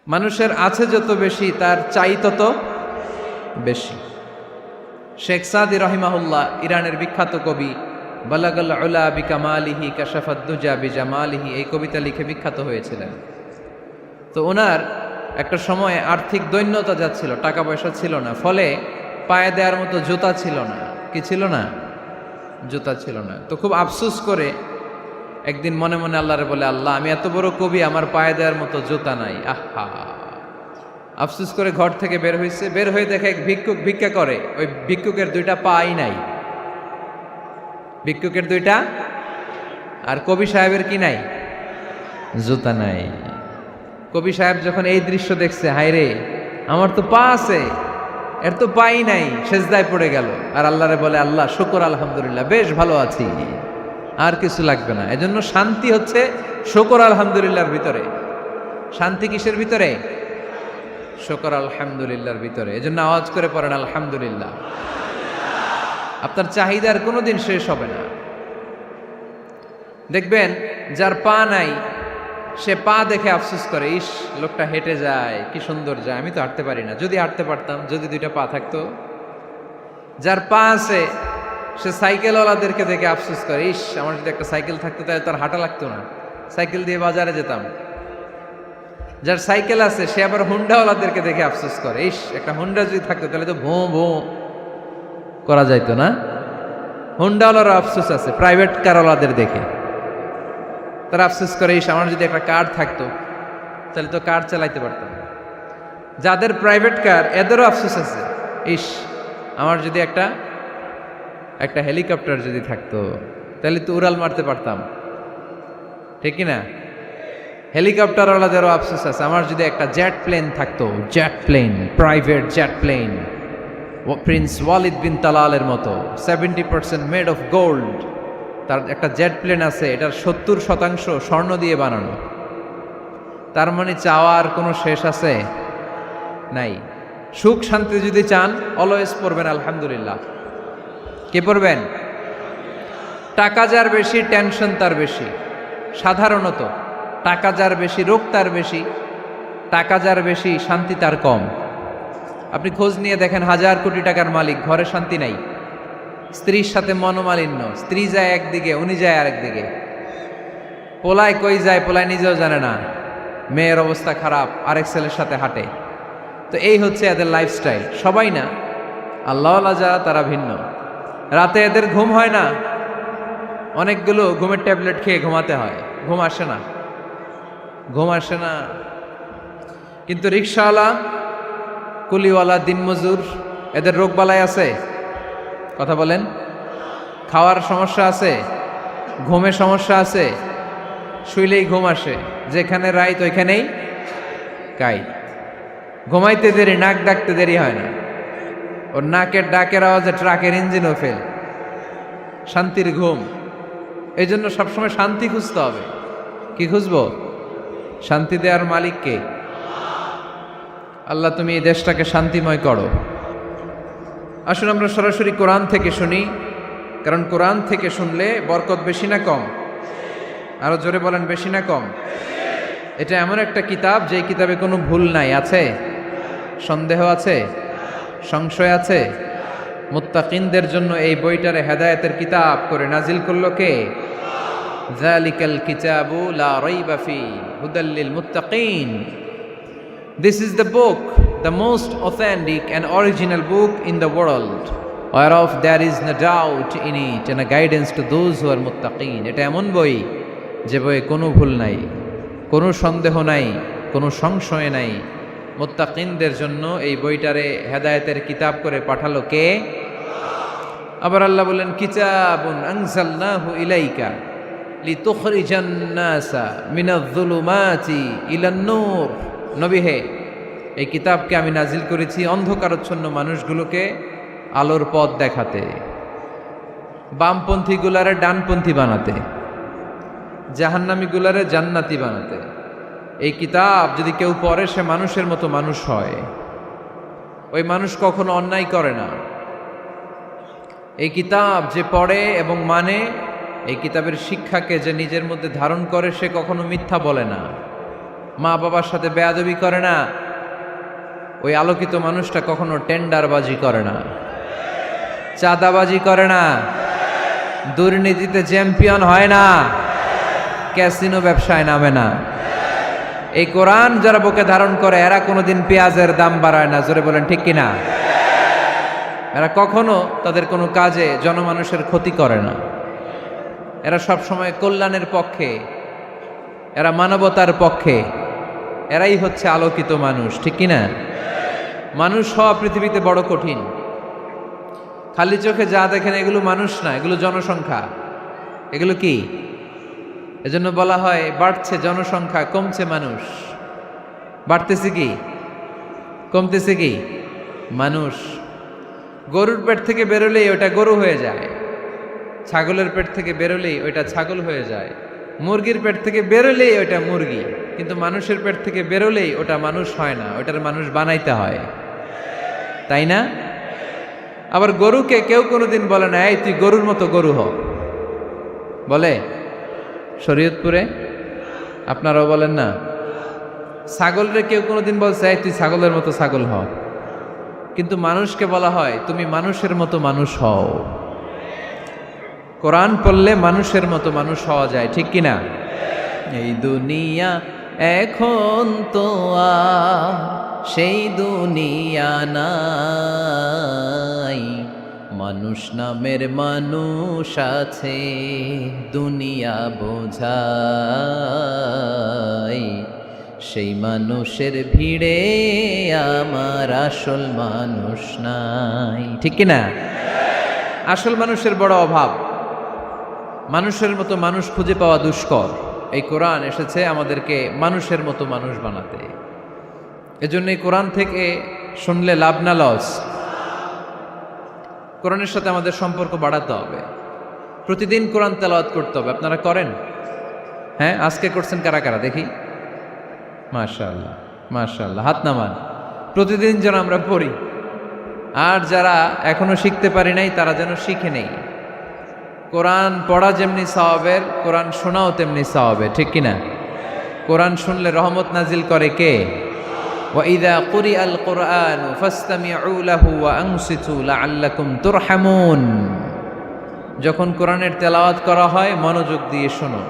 মানুষের আছে যত বেশি তার চাই তত বেশি। শেখ সাদি রহিমাহুল্লাহ, ইরানের বিখ্যাত কবি, বালাগাল উলা বিকামালিহি কাশাফাদ দুজা বিজামালিহি, এই কবিতা লিখে বিখ্যাত হয়েছিলেন। তো ওনার একটা সময়ে আর্থিক দৈন্যতা যাচ্ছিল, টাকা পয়সা ছিল না, ফলে পায়ে দেওয়ার মতো জুতা ছিল না। কি ছিল না? জুতা ছিল না। তো খুব আফসোস করে একদিন মনে মনে আল্লাহরে বলে, আল্লাহ, আমি এত বড় কবি, আমার পায়ে দেওয়ার মতো জুতা নাই। আহা! আফসোস করে ঘর থেকে বের হয়েছে, বের হয়ে দেখে এক ভিক্ষুক ভিক্ষা করে। ওই ভিক্ষুকের দুইটা পাই নাই, ভিক্ষুকের দুইটা, আর কবি সাহেবের কি নাই? জুতা নাই। কবি সাহেব যখন এই দৃশ্য দেখছে, হায় রে, আমার তো পা আছে, এর তো পাই নাই, সেজদায় পড়ে গেল। আর আল্লাহরে বলে, আল্লাহ শুকর, আলহামদুলিল্লাহ, বেশ ভালো আছি, আর কিছু লাগবে না। এজন্য শান্তি হচ্ছে শুকর আলহামদুলিল্লাহর ভিতরে। শান্তি কিসের ভিতরে? শুকর আলহামদুলিল্লাহর ভিতরে। এজন্য আওয়াজ করে পড়েন আলহামদুলিল্লাহ। আপনার চাহিদার কোনোদিন শেষ হবে না। দেখবেন যার পা নাই, সে পা দেখে আফসোস করে, ইস, লোকটা হেঁটে যায়, কি সুন্দর যায়, আমি তো হাঁটতে পারি না, যদি হাঁটতে পারতাম, যদি দুইটা পা থাকতো। যার পা আছে, সে সাইকেলওয়ালাদেরকে দেখে আফসোস করে, ইস, আমার যদি একটা সাইকেল থাকতো তাহলে তার হাঁটা লাগতো না, সাইকেল দিয়ে বাজারে যেতাম। যার সাইকেল আছে, সে আবার হুন্ডাওয়ালাদেরকে দেখে আফসোস করে, ইস, একটা হুন্ডা যদি থাকতো তাহলে তো ভোঁ ভোঁ করা যাইতো না। হুন্ডাওয়ালারও আফসোস আছে প্রাইভেট কারওয়ালাদের দেখে, তারা আফসোস করে, ইস, আমার যদি একটা কার থাকতো তাহলে তো কার চালাইতে পারতাম। যাদের প্রাইভেট কার, এদেরও আফসোস আছে, ইস, আমার যদি একটা হেলিকপ্টার যদি থাকতো তাহলে তো উড়াল মারতে পারতাম, ঠিক কিনা? হেলিকপ্টারওয়ালাদেরও আফসোস আছে, আমার যদি একটা জেট প্লেন থাকতো, jet plane, private jet plane, prince Walid bin তালালের মতো 70% মেড অফ গোল্ড, তার একটা জেট প্লেন আছে, এটার 70% স্বর্ণ দিয়ে বানানো। তার মানে চাওয়ার কোনো শেষ আছে? নাই। সুখ শান্তি যদি চান, অলওয়েজ পড়বেন আলহামদুলিল্লাহ। কে পড়বেন? টাকা যার বেশি, টেনশন তার বেশি। সাধারণত টাকা যার বেশি, রোগ তার বেশি। টাকা যার বেশি, শান্তি তার কম। আপনি খোঁজ নিয়ে দেখেন, 1000 কোটি টাকার মালিক, ঘরে শান্তি নাই, স্ত্রীর সাথে মনোমালিন্য, স্ত্রী যায় একদিকে, উনি যায় আরেকদিকে, পোলায় কই যায় পোলায় নিজেও জানে না, মেয়ের অবস্থা খারাপ, আরেক ছেলের সাথে হাঁটে। তো এই হচ্ছে এদের লাইফস্টাইল। সবাই না, আল্লাহওয়ালা যারা তারা ভিন্ন। রাতে এদের ঘুম হয় না, অনেকগুলো ঘুমের ট্যাবলেট খেয়ে ঘুমাতে হয়, ঘুম আসে না, ঘুম আসে না। কিন্তু রিক্সাওয়ালা, কুলিওয়ালা, দিনমজুর, এদের রোগবালাই আছে? কথা বলেন। খাওয়ার সমস্যা আছে, ঘুমের সমস্যা আছে, শুইলেই ঘুম আসে, যেখানে রাইত ওইখানেই কাইত। ঘুমাইতে দেরি, নাক ডাকতে দেরি হয় না, ওর নাকের ডাকের আওয়াজে ট্রাকের ইঞ্জিনও ফেল। শান্তির ঘুম। এই জন্য সবসময় শান্তি খুঁজতে হবে। কি খুঁজবো? শান্তি দেওয়ার মালিককে। আল্লাহ, তুমি এই দেশটাকে শান্তিময় করো। আসুন আমরা সরাসরি কোরআন থেকে শুনি, কারণ কোরআন থেকে শুনলে বরকত বেশি না কম? আরো জোরে বলেন, বেশি না কম? এটা এমন একটা কিতাব যে কিতাবে কোনো ভুল নাই। আছে? সন্দেহ আছে? সংশয় আছে? মুত্তাকিনদের জন্য এই বইটারে হেদায়েতের কিতাব করে নাজিল করলো কে? যালিকাল কিতাবু লা রাইবা ফি হুদাল লিল মুত্তাকিন। This is the book, the most authentic and original book in the world, whereof there is no doubt in it, and a guidance to those who are muttaqin. এটা এমন বই যে বইয়ে কোনো ভুল নাই, কোনো সন্দেহ নাই, কোনো সংশয় নাই। মুত্তাকিনদের জন্য এই বইটারে হেদায়েতের কিতাব করে পাঠালো কে? আবার আল্লাহ বলেন, কিতাবুন আনজালনাহু ইলাইকা লিতুখরিজান নাসা মিনাজ-যুলুমাতি ইলান-নূর। নবী হে, এই কিতাবকে আমি নাজিল করেছি অন্ধকারচ্ছন্ন মানুষগুলোকে আলোর পথ দেখাতে, বামপন্থী গুলারে ডানপন্থী বানাতে, জাহান্নামী গুলারে জান্নাতি বানাতে। এই কিতাব যদি কেউ পড়ে, সে মানুষের মতো মানুষ হয়। ওই মানুষ কখনো অন্যায় করে না। এই কিতাব যে পড়ে এবং মানে, এই কিতাবের শিক্ষাকে যে নিজের মধ্যে ধারণ করে, সে কখনো মিথ্যা বলে না। মা বাবার সাথে বেয়াদবি করে না, ওই আলোকিত মানুষটা কখনো টেন্ডারবাজি করে না, চাঁদাবাজি করে না, দুর্নীতিতে চ্যাম্পিয়ন হয় না, ক্যাসিনো ব্যবসায় নামে না। এই কোরআন যারা বুকে ধারণ করে এরা কোনোদিন পেঁয়াজের দাম বাড়ায় না। জোরে বলেন ঠিক কিনা? এরা কখনো তাদের কোনো কাজে জনমানুষের ক্ষতি করে না। এরা সব সময় কল্যাণের পক্ষে, এরা মানবতার পক্ষে। এরাই হচ্ছে আলোকিত মানুষ, ঠিক কিনা? মানুষ হওয়া পৃথিবীতে বড় কঠিন। খালি চোখে যা দেখেন এগুলো মানুষ না, এগুলো জনসংখ্যা। এগুলো কি? এজন্য বলা হয় বাড়ছে জনসংখ্যা, কমছে মানুষ। বাড়তেছে কি, কমতেছে কি? মানুষ। গরুর পেট থেকে বেরোলেই ওটা গরু হয়ে যায়, ছাগলের পেট থেকে বেরোলেই ওইটা ছাগল হয়ে যায়, মুরগির পেট থেকে বেরোলেই ওইটা মুরগি। কিন্তু মানুষের পেট থেকে বেরোলেই ওটা মানুষ হয় না, ওটার মানুষ বানাইতে হয়, তাই না? আবার গরুকে কেউ কোনোদিন বলে না এই তুই গরুর মতো গরু হ, বলে? শরীয়তপুরে আপনারাও বলেন না? ছাগলরে কেউ কোনোদিন বলছে এই তুই ছাগলের মতো ছাগল হ, কিন্তু মানুষকে বলা হয় তুমি মানুষের মতো মানুষ হও। কোরআন পড়লে মানুষের মতো মানুষ হওয়া যায়, ঠিক কিনা? এই দুনিয়া এখন তো আর সেই দুনিয়া নাই, মানুষ নামের মানুষ আছে দুনিয়া বোঝাই, সেই মানুষের ভিড়ে আমার আসল মানুষ নাই, ঠিক কিনা? আসল মানুষের বড় অভাব, মানুষের মতো মানুষ খুঁজে পাওয়া দুষ্কর। এই কোরআন এসেছে আমাদেরকে মানুষের মতো মানুষ বানাতে। এজন্য এই কোরআন থেকে শুনলে লাভ না লস? কোরআনের সাথে আমাদের সম্পর্ক বাড়াতে হবে, প্রতিদিন কোরআন তেলাওয়াত করতে হবে। আপনারা করেন? হ্যাঁ, আজকে করছেন কারা কারা দেখি? মাশাআল্লাহ, মাশাআল্লাহ, হাত নামান। প্রতিদিন যেন আমরা পড়ি, আর যারা এখনো শিখতে পারি নাই তারা যেন শিখে নেই। কোরআন পড়া যেমনি সওয়াবের, কোরআন শোনাও তেমনি সওয়াবের, ঠিক কিনা? কোরআন শুনলে রহমত নাজিল করে কে? وَإِذَا قُرِئَ الْقُرْآنُ فَاسْتَمِعُوا لَهُ وَأَنصِتُوا لَعَلَّكُمْ تُرْحَمُونَ। যখন কোরআনের তেলাওয়াত করা হয় মনোযোগ দিয়ে শোনো,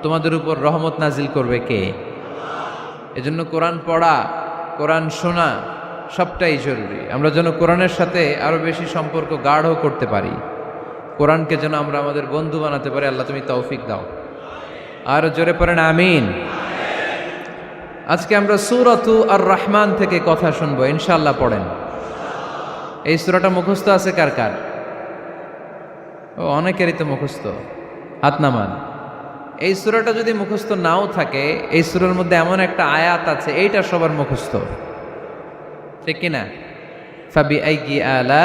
তোমাদের উপর রহমত নাজিল করবে কে? এজন্য কোরআন পড়া, কোরআন শোনা সবটাই জরুরি। আমরা যেন কোরআনের সাথে আরো বেশি সম্পর্ক গাঢ় করতে পারি, কোরআনকে যেন আমরা আমাদের বন্ধু বানাতে পারি। আল্লাহ তুমি তৌফিক দাও। আর জোরে পড়েন আমিন। আজকে আমরা সূরাতু আর রহমান থেকে কথা শুনবো ইনশাআল্লাহ। পড়েন। এই সূরাটা মুখস্থ আছে কার কার? ও, অনেকেরই তো মুখস্থ, হাত নামান। এই সূরাটা যদি মুখস্থ নাও থাকে, এই সূরার মধ্যে এমন একটা আয়াত আছে এইটা সবার মুখস্থ, ঠিক কিনা? ফাবিআইয়ি আলা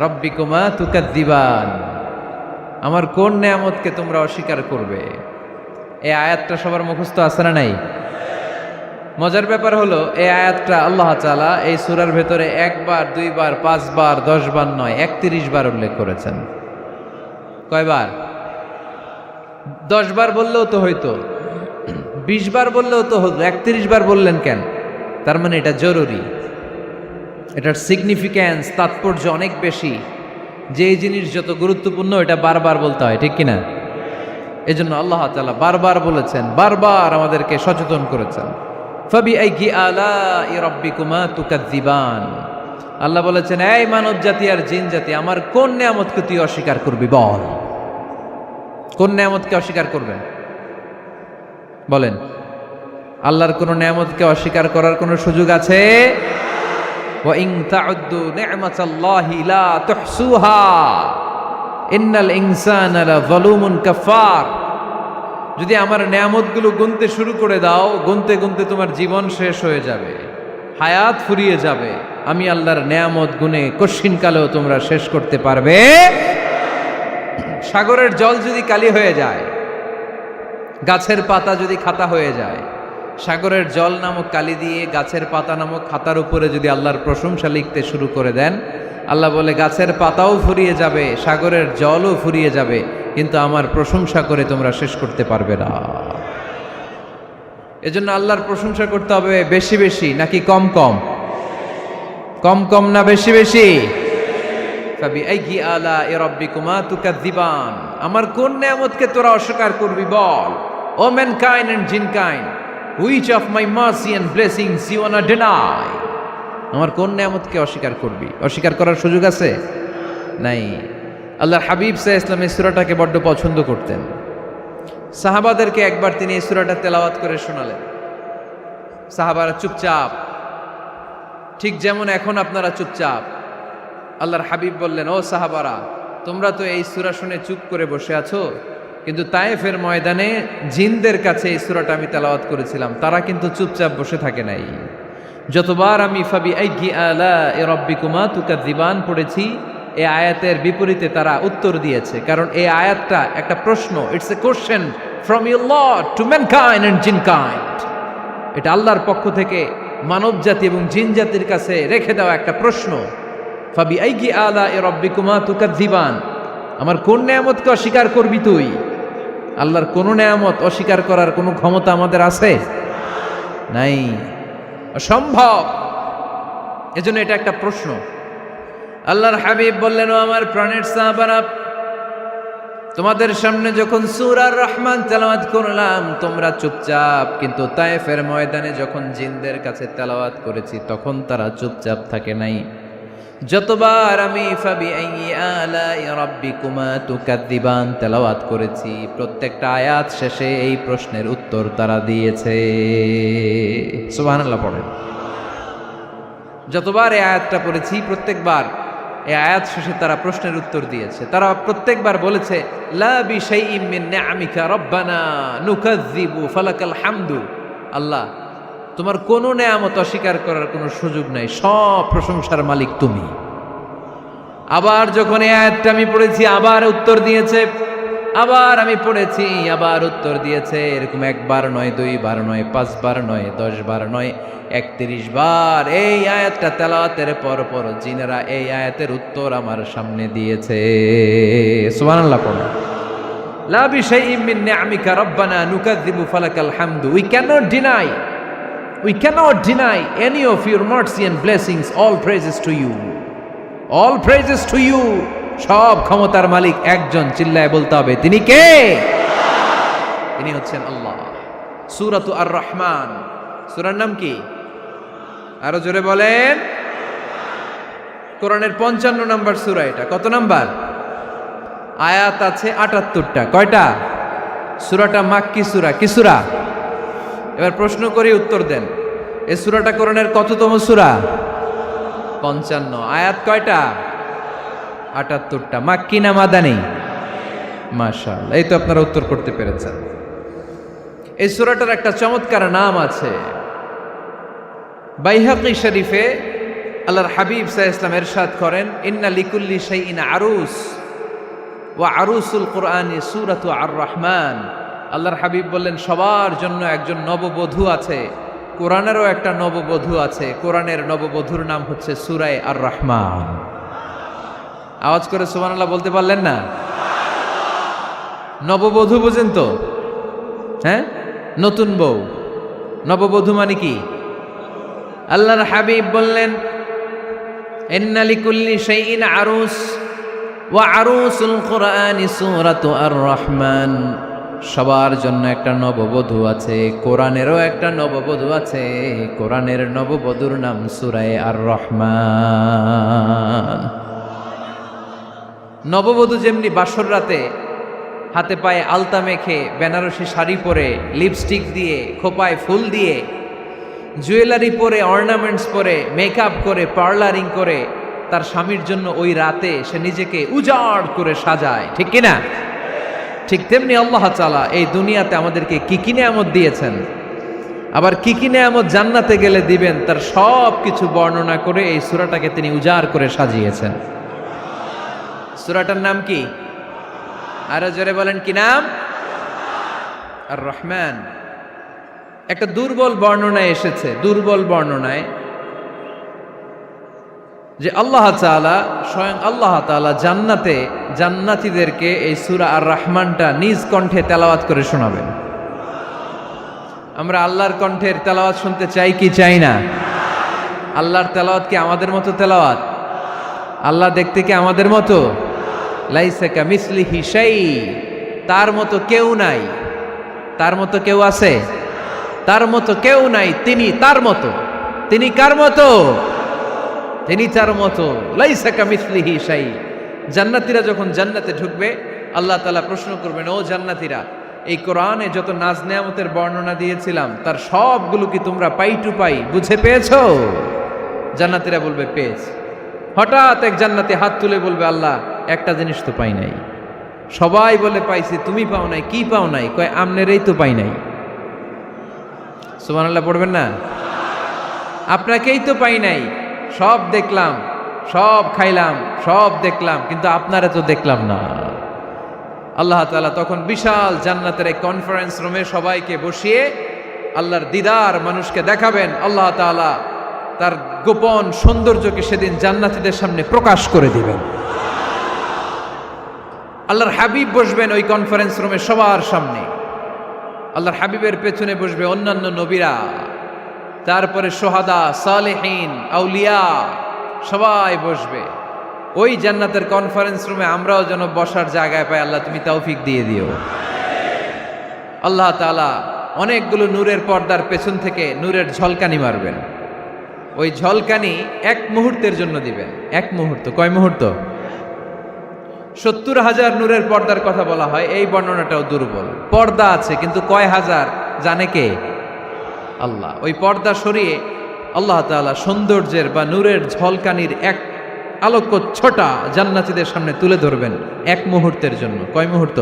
রাব্বিকুমা তুকাদ্দিবান, আমার কোন নেয়ামতকে তোমরা অস্বীকার করবে? এই আয়াতটা সবার মুখস্থ আছে না নাই? মজার ব্যাপার হলো এই আয়াতটা আল্লাহ তাআলা এই সূরার ভেতরে একবার, দুইবার, 5 বার, 10 বার নয়, 31 বার উল্লেখ করেছেন। কয়বার? 10 বার বললেও তো হইতো, 20 বার বললেও তো হতো, 31 বার বললেন কেন? তার মানে এটা জরুরি, এটার সিগনিফিক্যান্স, তাৎপর্য অনেক বেশি। যে জিনিস যত গুরুত্বপূর্ণ এটা বারবার বলতে হয়, ঠিক কিনা? এজন্য আল্লাহ তাআলা বারবার বলেছেন, বারবার আমাদেরকে সচেতন করেছেন। ফাবিআইয়ি আলাই রাব্বিকুমা তুকাদ্দিবান, আল্লাহ বলেছেন এই মানব জাতি আর জিন জাতি আমার কোন নেয়ামতকে তুই অস্বীকার করবি? বল, কোন নেয়ামতকে অস্বীকার করবেন? বলেন। আল্লাহর কোন নেয়ামতকে অস্বীকার করার কোন সুযোগ আছে? ওয়া ইন তাউদ্দু নি'মাতাল্লাহি লা তুহসুহা ইন্নাল ইনসানা লাযালুমুন কাফার। যদি আমার নেয়ামতগুলো গুনতে শুরু করে দাও, গুনতে গুনতে তোমার জীবন শেষ হয়ে যাবে, হায়াত ফুরিয়ে যাবে। আমি আল্লাহর নেয়ামত গুনে কশিনকালেও তোমরা শেষ করতে পারবে। সাগরের জল যদি কালি হয়ে যায়, গাছের পাতা যদি খাতা হয়ে যায়, সাগরের জল নামক কালি দিয়ে গাছের পাতা নামক খাতার উপরে যদি আল্লাহর প্রশংসা লিখতে শুরু করে দেন, আল্লাহ বলে গাছের পাতাও ফুরিয়ে যাবে, সাগরের জলও ফুরিয়ে যাবে, কিন্তু আমার প্রশংসা করে তোমরা শেষ করতে পারবে না। এজন্য আল্লাহর প্রশংসা করতে হবে বেশি বেশি নাকি কম কম? কম কম না বেশি বেশি? ফাবিআইয়ি আলাኢ রাব্বিকুমা তুকাযযিবান, আমার কোন নিয়ামতকে তোরা অস্বীকার করবি বল। O mankind and jinnkind, which of my mercy and blessings you want to deny? আমার কোন নিয়ামতকে অস্বীকার করবি? অস্বীকার করার সুযোগ আছে? নাই। আল্লাহর হাবিব সাল্লাল্লাহু আলাইহি ওয়াসাল্লাম এই সূরাটাকে বড্ড পছন্দ করতেন। সাহাবাদেরকে একবার তিনি এই সূরাটা তেলাওয়াত করে শোনালেন। সাহাবারা চুপচাপ, ঠিক যেমন এখন আপনারা চুপচাপ। আল্লাহর হাবিব বললেন, ও সাহাবারা, তোমরা তো এই সূরা শুনে চুপ করে বসে আছো, কিন্তু তায়েফের ময়দানে জিনদের কাছে এই সূরাটা আমি তেলাওয়াত করেছিলাম, তারা কিন্তু চুপচাপ বসে থাকে নাই। যতবার আমি ফাবিআইয়ি আলাኢ রাব্বিকুমা তুকাযযিবান পড়েছি, এই আয়াতের বিপরীতে তারা উত্তর দিয়েছে, কারণ এই আয়াতটা একটা প্রশ্ন। It's a question from your lord to mankind and jinnkind. এটা আল্লাহর পক্ষ থেকে মানব জাতি এবং জিন জাতির কাছে রেখে দেওয়া একটা প্রশ্ন। ফাবিআইয়ি আলাኢ রাব্বিকুমা তুকাযযিবান, আমার কোন নিয়ামতকে অস্বীকার করবি তুই? আল্লাহর কোন নিয়ামত অস্বীকার করার কোনো ক্ষমতা আমাদের আছে? নাই, অসম্ভব। এজন্য এটা একটা প্রশ্ন। আল্লাহর হাবিব বললেন, ও আমার প্রাণের সাহাবারা, তোমাদের সামনে যখন সূরা আর রহমান তেলাওয়াত করলাম তোমরা চুপচাপ, কিন্তু তায়েফের ময়দানে যখন জিনদের কাছে তেলাওয়াত করেছি তখন তারা চুপচাপ থাকে নাই। যতবার আমি ফাবিআইয়ি আলাኢ রাব্বিকুমা তুকাযযিবান তেলাওয়াত করেছি, প্রত্যেকটা আয়াত শেষে এই প্রশ্নের উত্তর তারা দিয়েছে। সুবহানাল্লাহ পড়েন। যতবার এই আয়াতটা পড়েছি প্রত্যেকবার এই আয়াত শেষে তারা প্রশ্নের উত্তর দিয়েছে। তারা প্রত্যেকবার বলেছে, লা বিশাইইম মিন নিআমিকা রাব্বানা নুকাযযিবু ফালাকাল হামদু। আল্লাহ, তোমার কোনো নেয়ামত অস্বীকার করার কোনো সুযোগ নাই, সব প্রশংসার মালিক তুমি। আবার যখন এই আয়াতটা আমি পড়েছি আবার উত্তর দিয়েছে, আবার আমি পড়েছি আবার উত্তর দিয়েছে। এরকম একবার নয়, দুইবার নয়, 5 বার নয়, 10 বার নয়, 31 বার এই আয়াতটা তেলাওয়াতের পর পর জিনেরা এই আয়াতের উত্তর আমার সামনে দিয়েছে। সুবহানাল্লাহ পড়ো। লা বিশাইইম মিন নিআমিকা রাব্বানা নুকাযযিবু ফালাকাল হামদু। We cannot deny any of your mercy and blessings. All praises to you. All praises to you. সব ক্ষমতার মালিক একজন, চিল্লায় বলতে হবে, তিনি কে? তিনি হচ্ছেন আল্লাহ। সূরাতু আর রহমান, সূরার নাম কি? আরো জোরে বলেন। কোরআনের 55 নম্বর সূরা এটা। কত নাম্বার? আয়াত আছে 78টা। কয়টা? সূরাটা মাক্কি সূরা। কি সূরা? এবার প্রশ্ন করি, উত্তর দেন। এই সূরাটা কোরআনের কততম সূরা? 55। আয়াত কয়টা? 78টা। মাক্কি না মাদানী? মাশাআল্লাহ, এই তো আপনারা উত্তর করতে পেরেছেন। এই সূরাটার একটা চমৎকার নাম আছে। বাইহাকি শরীফে আল্লাহর হাবিব সাল্লাল্লাহু আলাইহি ওয়াসাল্লাম ইরশাদ করেন, ইন্না লিকুল্লি শাইইন আরুস ওয়া আরুসুল কুরআনি সূরাতু আর রহমান। আল্লাহর হাবিব বললেন, সবার জন্য একজন নববধূ আছে, কোরআনেরও একটা নববধূ আছে। কোরআনের নববধূর নাম হচ্ছে সূরায়ে আর রহমান। আওয়াজ করে সুবহানাল্লাহ বলতে পারলেন না? নববধূ বুঝেন তো? হ্যাঁ, নতুন বউ। নববধূ মানে কি? আল্লাহর হাবিব বললেন, ইন্না লিকুল্লি শাইইন আরুস ওয়া আরুসুল কুরআনি সূরাতু আর রহমান। সবার জন্য একটা নববধূ আছে, কোরআনেরও একটা নববধূ আছে। কোরআনের নববধূর নাম সূরায়ে আর রহমান। নববধূ যেমনি বাসর রাতে হাতে পায়ে আলতা মেখে, বেনারসি শাড়ি পরে, লিপস্টিক দিয়ে, খোপায় ফুল দিয়ে, জুয়েলারি পরে, অর্নামেন্টস পরে, মেকআপ করে, পার্লারিং করে তার স্বামীর জন্য ওই রাতে সে নিজেকে উজাড় করে সাজায়, ঠিক কিনা? ঠিক তেমনি আল্লাহ তাআলা এই দুনিয়াতে আমাদেরকে কি কি নিয়ামত দিয়েছেন, আবার কি কি নিয়ামত জান্নাতে গেলে দিবেন, তার সব কিছু বর্ণনা করে এই সূরাটাকে তিনি উজাড় করে সাজিয়েছেন। সূরাটার নাম কি? আরো জোরে বলেন, কি নাম? আর রহমান। একটা দুর্বল বর্ণনায় এসেছে, দুর্বল বর্ণনায়, যে আল্লাহ তাআলা, স্বয়ং আল্লাহ তাআলা জান্নাতে জান্নাতীদেরকে এই সূরা আর রহমানটা নিজ কণ্ঠে তেলাওয়াত করে শোনাবেন। আমরা আল্লাহর কণ্ঠের তেলাওয়াত শুনতে চাই কি চাই না? আল্লাহর তেলাওয়াত কি আমাদের মতো তেলাওয়াত? আল্লাহ দেখতে কি আমাদের মতো? লাইসা কামিসলিহি শাই, তার মতো কেউ নাই। তার মতো কেউ আছে? তার মতো কেউ নাই। তিনি তার মতো। তিনি কার মতো? তিনি তার মতো। লাইসা কামিসলিহি শাই। জান্নাতীরা যখন জান্নাতে ঢুকবে, আল্লাহ তাআলা প্রশ্ন করবেন, ও জান্নাতীরা, এই কোরআনে যত নাজ নেয়ামতের বর্ণনা দিয়েছিলাম তার সবগুলো কি তোমরা পাই টু পাই বুঝে পেয়েছো? জান্নাতীরা বলবে পেয়েছি। হঠাৎ এক জান্নাতি হাত তুলে বলবে, আল্লাহ একটা জিনিস তো পাই নাই। সবাই বলে পাইছি, তুমি পাও নাই। কি পাও নাই? কয় আমনেরই তো পাই নাই। সুবহানাল্লাহ পড়বেন না? আপনাকেই তো পাই নাই। সব দেখলাম, সব খাইলাম, সব দেখলাম, কিন্তু আপনারা তো দেখলাম না। আল্লাহ তাআলা তখন বিশাল জান্নাতের এক কনফারেন্স রুমে সবাইকে বসিয়ে আল্লাহর দিদার মানুষকে দেখাবেন। আল্লাহ তাআলা তার গোপন সৌন্দর্যকে সেদিন জান্নাতীদের সামনে প্রকাশ করে দিবেন। আল্লাহর হাবিব বসবেন ওই কনফারেন্স রুমে সবার সামনে। আল্লাহর হাবিবের পেছনে বসবে অন্যান্য নবীরা, তারপরে সোহাদা, সালেহীন, আউলিয়া সবাই বসবে। ওই জান্নাতের কনফারেন্স রুমে আমরাও যেন বসার জায়গায় পাই। আল্লাহ তুমি তৌফিক দিয়ে দিও। আল্লাহ তাআলা অনেকগুলো নূরের পর্দার পেছন থেকে নূরের ঝলকানি মারবেন। ওই ঝলকানি এক মুহূর্তের জন্য দিবেন। এক মুহূর্ত। কয় মুহূর্ত? 70,000 নূরের পর্দার কথা বলা হয়, এই বর্ণনাটাও দুর্বল। পর্দা আছে কিন্তু কয় হাজার জানে কে? আল্লাহ। ওই পর্দা সরিয়ে আল্লাহ তাআলা সৌন্দর্যের বা নূরের ঝলকানির এক আলোকচ্ছটা জান্নাতীদের সামনে তুলে ধরবেন এক মুহূর্তের জন্য। কয় মুহূর্ত?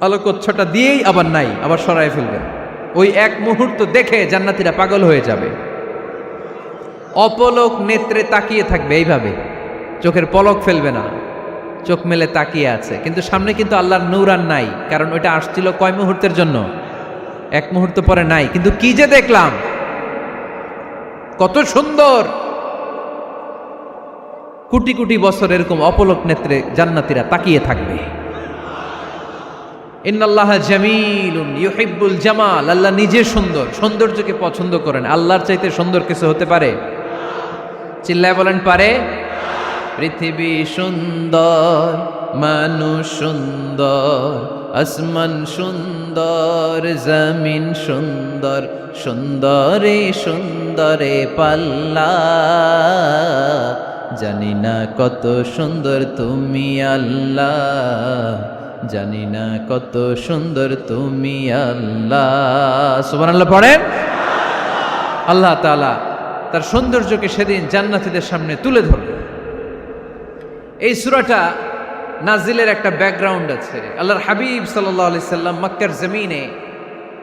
আলোকচ্ছটা দিয়েই আবার নাই, আবার সরায় ফেলবেন। ওই এক মুহূর্ত দেখে জান্নাতীরা পাগল হয়ে যাবে, অপলক নেত্রে তাকিয়ে থাকবে। এইভাবে চোখের পলক ফেলবে না, চোখ মেলে তাকিয়ে আছে। কিন্তু সামনে কিন্তু আল্লাহর নূর আর নাই, কারণ ওইটা আসছিল কয় মুহূর্তের জন্য? এক মুহূর্ত পরে নাই। কিন্তু কি যে দেখলাম, কত সুন্দর! কোটি কোটি বছর এরকম অপলক নেত্রে জান্নাতীরা তাকিয়ে থাকবে। ইন্নাল্লাহা জামিলুন ইউহিব্বুল জামাল। আল্লাহ নিজে সুন্দর, সৌন্দর্যকে পছন্দ করেন। আল্লাহর চাইতে সুন্দর কিছু হতে পারে? চিল্লায় বলেন পারে? পৃথিবী সুন্দর, মানুষ সুন্দর, আসমান সুন্দর, জমিন সুন্দর, সুন্দরে সুন্দরে পাল্লা। জানি না কত সুন্দর তুমি আল্লাহ, জানি না কত সুন্দর তুমি আল্লাহ। সুবহানাল্লাহ পড়েন। আল্লাহ তাআলা তার সৌন্দর্যকে সেদিন জান্নাতীদের সামনে তুলে ধরবে। এই সূরাটা নাজিলের একটা ব্যাকগ্রাউন্ড আছে। আল্লাহর হাবিব সাল্লাল্লাহু আলাইহি সাল্লাম মক্কার জমিনে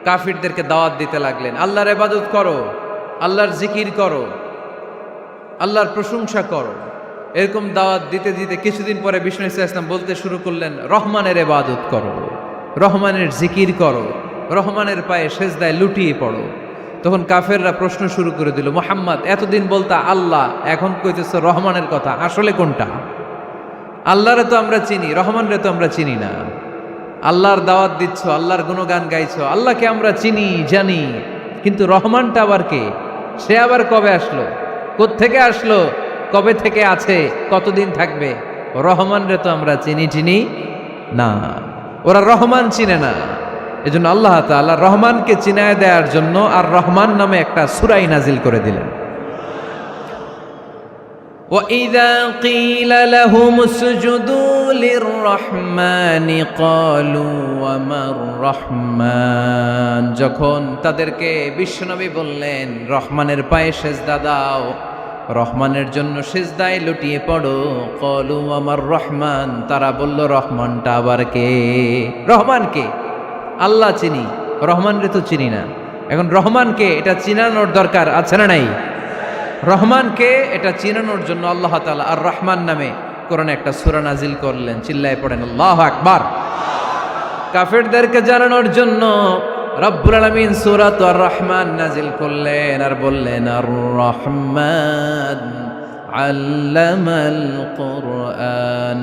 কাফিরদেরকে দাওয়াত দিতে লাগলেন, আল্লাহর ইবাদত করো, আল্লাহর জিকির করো, আল্লাহর প্রশংসা করো। এরকম দাওয়াত দিতে দিতে কিছুদিন পরে বিষ্ণু ইসলাম বলতে শুরু করলেন, রহমানের ইবাদত করো, রহমানের জিকির করো, রহমানের পায়ে সেজদায় লুটিয়ে পড়ো। তখন কাফেররা প্রশ্ন শুরু করে দিল, মুহাম্মদ এতদিন বলতা আল্লাহ, এখন কইতেছো রহমানের কথা, আসলে কোনটা? আল্লাহরে তো আমরা চিনি, রহমানরে তো আমরা চিনি না। আল্লাহর দাওয়াত দিচ্ছ, আল্লাহর গুণগান গাইছো, আল্লাহকে আমরা চিনি জানি, কিন্তু রহমানটা আবার কে? সে আবার কবে আসলো, কোত্থেকে আসলো, কবে থেকে আছে, কতদিন থাকবে? রহমানরে তো আমরা চিনি না। ওরা রহমান চিনে না। এজন্য আল্লাহ তাআলা রহমানকে চিনায় দেওয়ার জন্য আর রহমান নামে একটা সূরা নাজিল করে দিলেন। وَإِذَا قِيلَ لَهُمُ اسْجُدُوا لِلرَّحْمَنِ قَالُوا وَمَا الرَّحْمَنُ। যখন তাদেরকে বিশ্বনবী বললেন রহমানের পায়ে সেজদা দাও, রহমানের জন্য সেজদায় লুটিয়ে পড়ো, ক্বালু আমার রহমান, তারা বলল রহমানটা আবার কে? রহমান কে? আল্লাহ চিনি, রহমানরে তো চিনি না। এখন রহমানকে এটা চিনানোর দরকার আছে না নাই? রহমানকে এটা চিনানোর জন্য আল্লাহ তাআলা আর রহমান নামে কোরআনে একটা সূরা নাজিল করলেন। চিল্লায় পড়েন আল্লাহু আকবার। কাফেরদেরকে জানানোর জন্য রব্বুল আলামিন সূরাত আর রহমান নাজিল করলেন আর বললেন, আর রহমান আল্লামাল কুরআন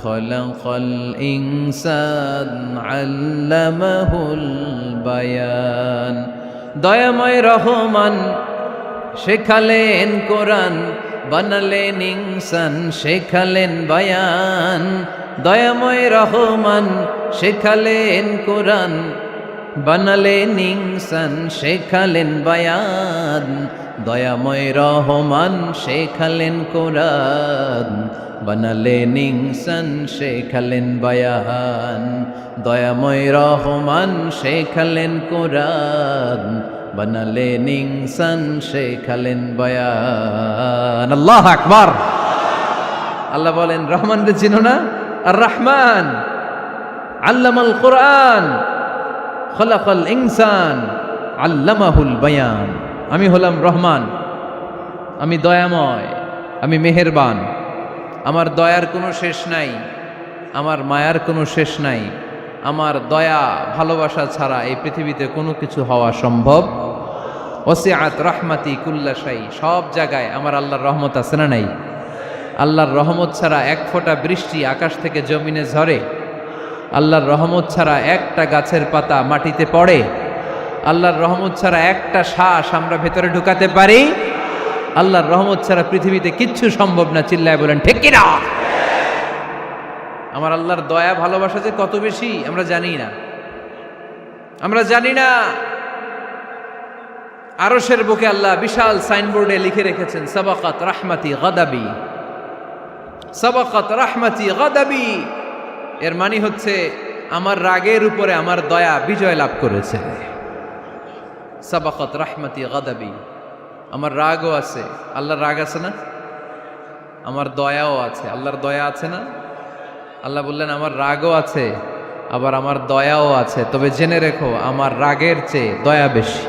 খলাকাল ইনসান আল্লামাহুল বায়ান। দয়াময় রহমান শেখালেন কোরআন, বানালেন ইনসান শেখালেন বায়ান। দয়াময় রহমান শেখালেন কোরআন, বানালেন ইনসান শেখালেন বায়ান। দয়াময় রহমান শেখালেন কোরআন, বানালেন ইনসান শেখালেন বায়ান। দয়াময় রহমান শেখালেন কোরআন, বানালেন ইনসান শেখালেন বায়ান। আল্লাহু আকবার। আল্লাহ বলেন রহমান রে চিনো না? আর রহমান আল্লামাল কোরআন খলাকাল ইনসান আল্লামাহুল বায়ান। আমি হলাম রহমান, আমি দয়াময়, আমি মেহেরবান। আমার দয়ার কোনো শেষ নাই, আমার মায়ার কোনো শেষ নাই। আমার দয়া ভালোবাসা ছাড়া এই পৃথিবীতে কোনো কিছু হওয়া সম্ভব। ওসিআত রাহমাতি কুল্লা শাই। সব জায়গায় আমার আল্লাহর রহমত আছে না নাই? আল্লাহর রহমত ছাড়া এক ফোঁটা বৃষ্টি আকাশ থেকে জমিনে ঝরে? আল্লাহর রহমত ছাড়া একটা গাছের পাতা মাটিতে পড়ে? আল্লাহর রহমত ছাড়া একটা শ্বাস আমরা ভেতরে ঢুকাতে পারি? আল্লাহর রহমত ছাড়া পৃথিবীতে কিচ্ছু সম্ভব না। চিল্লায় বলেন ঠিক কি না? আমার আল্লাহর দয়া ভালোবাসা যে কত বেশি আমরা জানি না, আমরা জানি না। আরশের বুকে আল্লাহ বিশাল সাইনবোর্ডে লিখে রেখেছেন সাবাকাত রাহমাতি গাদাবি, সাবাকাত রাহমাতি গাদাবি। এর মানে হচ্ছে আমার রাগের উপরে আমার দয়া বিজয় লাভ করেছে। সাবাকাত রাহমাতি গাদাবি। আমার রাগও আছে, আল্লাহর রাগ আছে না? আমার দয়াও আছে, আল্লাহর দয়া আছে না? আল্লাহ বললেন আমার রাগও আছে, আবার আমার দয়াও আছে। তবে জেনে রেখো আমার রাগের চেয়ে দয়া বেশি।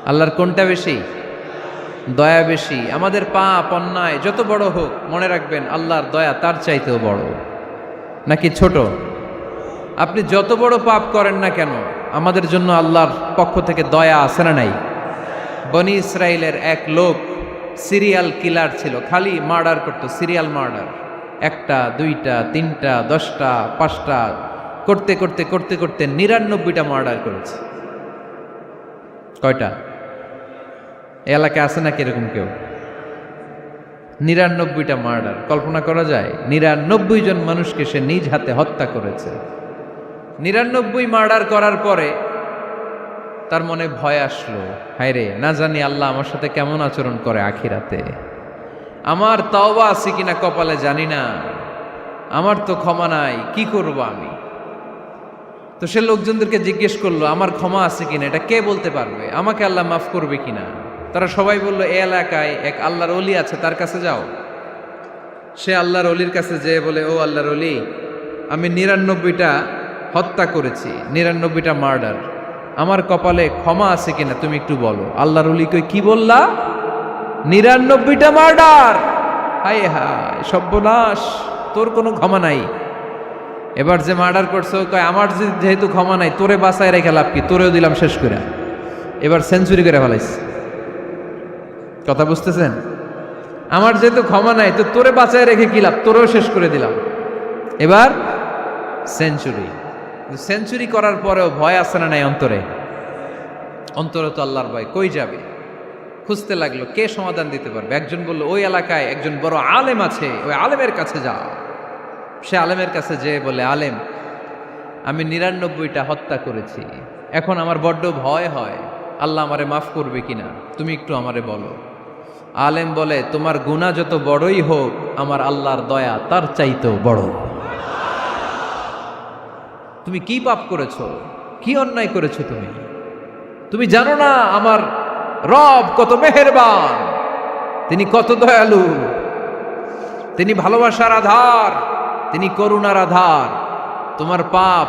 আল্লাহর কোনটা বেশি? দয়া বেশি। আমাদের পাপ অন্যায় যত বড় হোক, মনে রাখবেন আল্লাহর দয়া তার চাইতেও বড়। নাকি ছোট? আপনি যত বড় পাপ করেন না কেন, আমাদের জন্য আল্লাহর পক্ষ থেকে দয়া আছে না নাই? বনি ইসরাইলের এক লোক সিরিয়াল কিলার ছিল, খালি মার্ডার করতো, সিরিয়াল মার্ডার। একটা, দুইটা, তিনটা, 10টা, 5টা করতে করতে করতে করতে 99টা মার্ডার করেছে। কয়টা? এলাকায় আছে নাকি এরকম কেউ? 99টা মার্ডার। কল্পনা করা যায়? 99 জন মানুষকে সে নিজ হাতে হত্যা করেছে। 99 মার্ডার করার পরে তার মনে ভয় আসলো, হায়রে না জানি আল্লাহ আমার সাথে কেমন আচরণ করে আখিরাতে। আমার তওবা আছে কিনা কপালে জানি না, আমার তো ক্ষমা নাই, কি করব আমি? তো সে লোকজনদেরকে জিজ্ঞেস করলো আমার ক্ষমা আছে কিনা, এটা কে বলতে পারবে? আমাকে আল্লাহ মাফ করবে কিনা? তারা সবাই বলল এই এলাকায় এক আল্লাহর ওলি আছে, তার কাছে যাও। সে আল্লাহর ওলির কাছে যেয়ে বলে, ও আল্লাহর ওলি, আমি 99টা হত্যা করেছি, 99টা মার্ডার, আমার কপালে ক্ষমা আছে কিনা তুমি একটু বলো। আল্লাহর ওলি কই, কি বললা? 99টা মার্ডার? হায় হায় সর্বনাশ, তোর কোনো ক্ষমা নাই। এবার যে মার্ডার করছে কয় আমার যেহেতু ক্ষমা নাই, তোরে বাঁচায় রেখে লাভ কি, তোরেও দিলাম শেষ করে। এবার সেঞ্চুরি করে ফেলাইছে। কথা বুঝতেছেন? আমার যেহেতু ক্ষমা নাই, তো তোরে বাঁচায় রেখে কি লাভ, তোরেও শেষ করে দিলাম। এবার সেঞ্চুরি। সেঞ্চুরি করার পরেও ভয় আসে না নাই অন্তরে? অন্তরে তো আল্লাহর ভয়। কই যাবে? খুঁজতে লাগলো কে সমাধান দিতে পারবে। একজন বলল ওই এলাকায় একজন বড় আলেম আছে, ওই আলেমের কাছে যাও। সে আলেমের কাছে যেয়ে বলে, আলেম, আমি 99টা হত্যা করেছি, এখন আমার বড্ড ভয় হয়, আল্লাহ আমারে মাফ করবে কিনা, তুমি একটু আমারে বলো। আলেম বলে, তোমার গুনাহ যত বড়ই হোক, আমার আল্লাহর দয়া তার চাইতেও বড়। তুমি কি পাপ করেছো, কি অন্যায় করেছো তুমি? তুমি জানো না আমার রব কত মেহেরবান, তিনি কত দয়ালু, তিনি ভালোবাসার আধার, তিনি করুণার আধার। তোমার পাপ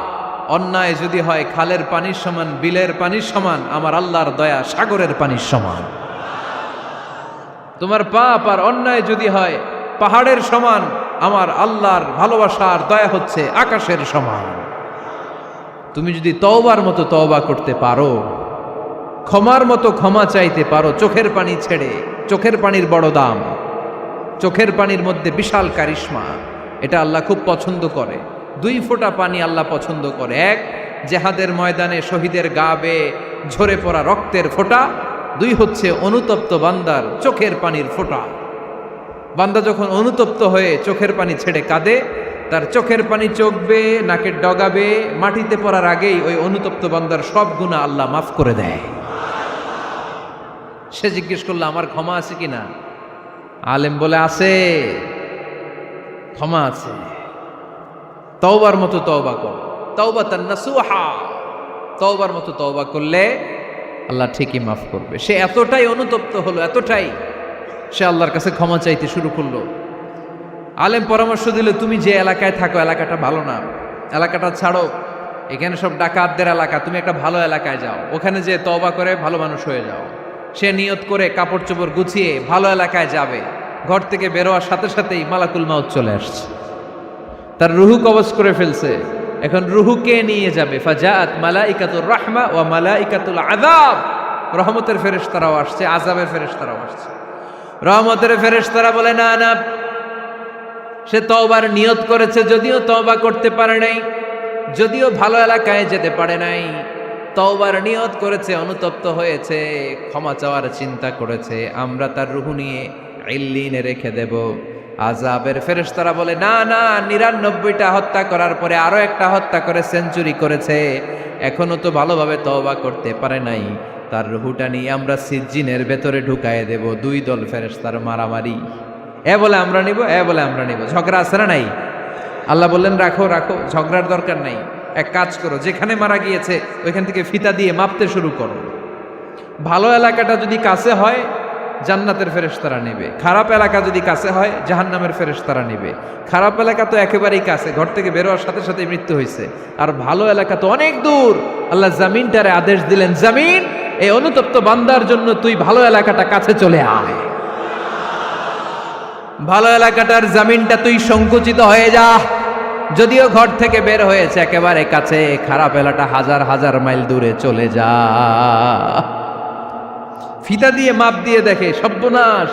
অন্যায় যদি হয় খালের পানির সমান, বিলের পানির সমান, আমার আল্লাহর দয়া সাগরের পানির সমান। তোমার পাপ আর অন্যায় যদি হয় পাহাড়ের সমান, আমার আল্লাহর ভালোবাসার দয়া হচ্ছে আকাশের সমান। তুমি যদি তওবার মতো তওবা করতে পারো, ক্ষমার মতো ক্ষমা চাইতে পারো, চোখের পানি ছেড়ে, চোখের পানির বড় দাম, চোখের পানির মধ্যে বিশাল কারিশমা, এটা আল্লাহ খুব পছন্দ করে। 2 ফোঁটা পানি আল্লাহ পছন্দ করে। এক, জেহাদের ময়দানে শহীদের গা বেয়ে ঝরে পড়া রক্তের ফোঁটা। 2 হচ্ছে অনুতপ্ত বান্দার চোখের পানির ফোঁটা। বান্দা যখন অনুতপ্ত হয়ে চোখের পানি ছেড়ে কাঁদে, তার চোখের পানি চোখ বেয়ে নাকের ডগা বেয়ে মাটিতে পড়ার আগেই ওই অনুতপ্ত বান্দার সব গুনাহ আল্লাহ মাফ করে দেয়। সে জিজ্ঞেস করলো আমার ক্ষমা আছে কিনা? আলেম বলে আছে, ক্ষমা আছে। তওবার মতো তওবা কর, তাওবাতান নাসুহা। তওবার মতো তওবা করলে আল্লাহ ঠিকই মাফ করবে। সে এতটাই অনুতপ্ত হলো, এতটাই, সে আল্লাহর কাছে ক্ষমা চাইতে শুরু করলো। আলেম পরামর্শ দিল, তুমি যে এলাকায় থাকো এলাকাটা ভালো না, এলাকাটা ছাড়ো, এখানে সব ডাকাতদের এলাকা, তুমি একটা ভালো এলাকায় যাও, ওখানে যে তওবা করে ভালো মানুষ হয়ে যাও। সে নিয়ত করে কাপড় চোপড় গুছিয়ে ভালো এলাকায় যাবে। ঘর থেকে বেরোয়ার সাথে সাথেই মালাকুল মাউত চলে আসছে, তার রুহু কবজ করে ফেলছে। এখন রুহুকে নিয়ে যাবে। ফাজাআত মালাইকাতুর রাহমা ওয়া মালাইকাতুল আযাব। রহমতের ফেরেশতারাও আসছে, আযাবের ফেরেশতারাও আসছে। রহমতের ফেরেশতারা বলে না না, সে তওবার নিয়ত করেছে, যদিও তওবা করতে পারে নাই, যদিও ভালো এলাকায় যেতে পারে নাই, তওবার নিয়ত করেছে, অনুতপ্ত হয়েছে, ক্ষমা চাওয়ার চিন্তা করেছে, আমরা তার রুহু নিয়ে ইল্লিনে রেখে দেব। আযাবের ফেরেশতারা বলে না না, 99টা হত্যা করার পরে আরো একটা হত্যা করে সেঞ্চুরি করেছে, এখনো তো ভালোভাবে তওবা করতে পারে নাই, তার রুহুটা নিয়ে আমরা সিজ্জিনের ভেতরে ঢুকায়ে দেব। 2 দল ফেরেশতার মারামারি, এ বলে আমরা নিব, এ বলে আমরা নিব। ঝগড়া আছে না নাই? আল্লাহ বললেন রাখো রাখো, ঝগড়ার দরকার নাই। এক কাজ করো, যেখানে মারা গিয়েছে ওইখান থেকে ফিতা দিয়ে মাপতে শুরু করো। ভালো এলাকাটা যদি কাছে হয় জান্নাতের ফেরেশতারা নেবে, খারাপ এলাকা যদি কাছে হয় জাহান্নামের ফেরেশতারা নেবে। খারাপ এলাকা তো একেবারেই কাছে, ঘর থেকে বেরোয়ার সাথে সাথে মৃত্যু হয়েছে। আর ভালো এলাকা তো অনেক দূর। আল্লাহ জামিনটারে আদেশ দিলেন, জামিন, এই অনুতপ্ত বান্দার জন্য তুই ভালো এলাকাটা কাছে চলে আয়। ভালো এলাকাটার জামিনটা তুই সংকুচিত হয়ে যা। যদিও ঘর থেকে বের হয়েছে একেবারে কাছে, খারাপ এলাকাটা হাজার হাজার মাইল দূরে চলে যা। ফিতা দিয়ে মাপ দিয়ে দেখে, সর্বনাশ,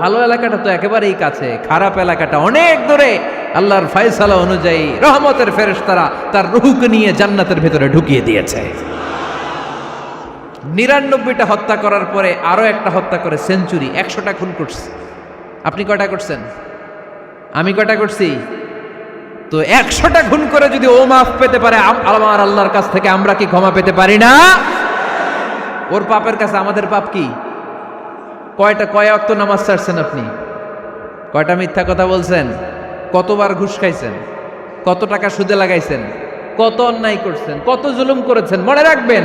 ভালো এলাকাটা তো একেবারেই কাছে, খারাপ এলাকাটা অনেক দূরে। আল্লাহর ফয়সালা অনুযায়ী রহমতের ফেরেশতারা তার রূহকে নিয়ে জান্নাতের ভেতরে ঢুকিয়ে দিয়েছে। 99টা হত্যা করার পরে আরো একটা হত্যা করে সেঞ্চুরি, 100টা খুন করছে। আপনি কয়টা করছেন? আমি কয়টা করছি? তো 100টা খুন করে যদি ও মাফ পেতে পারে আমার আল্লাহর কাছ থেকে, আমরা কি ক্ষমা পেতে পারি না? ওর পাপের কাছে আমাদের পাপ কি? কয় ওয়াক্ত নামাজ ছাড়ছেন আপনি? কয়টা মিথ্যা কথা বলছেন? কতবার ঘুষ খাইছেন? কত টাকা সুদে লাগাইছেন? কত অন্যায় করছেন? কত জুলুম করেছেন? মনে রাখবেন,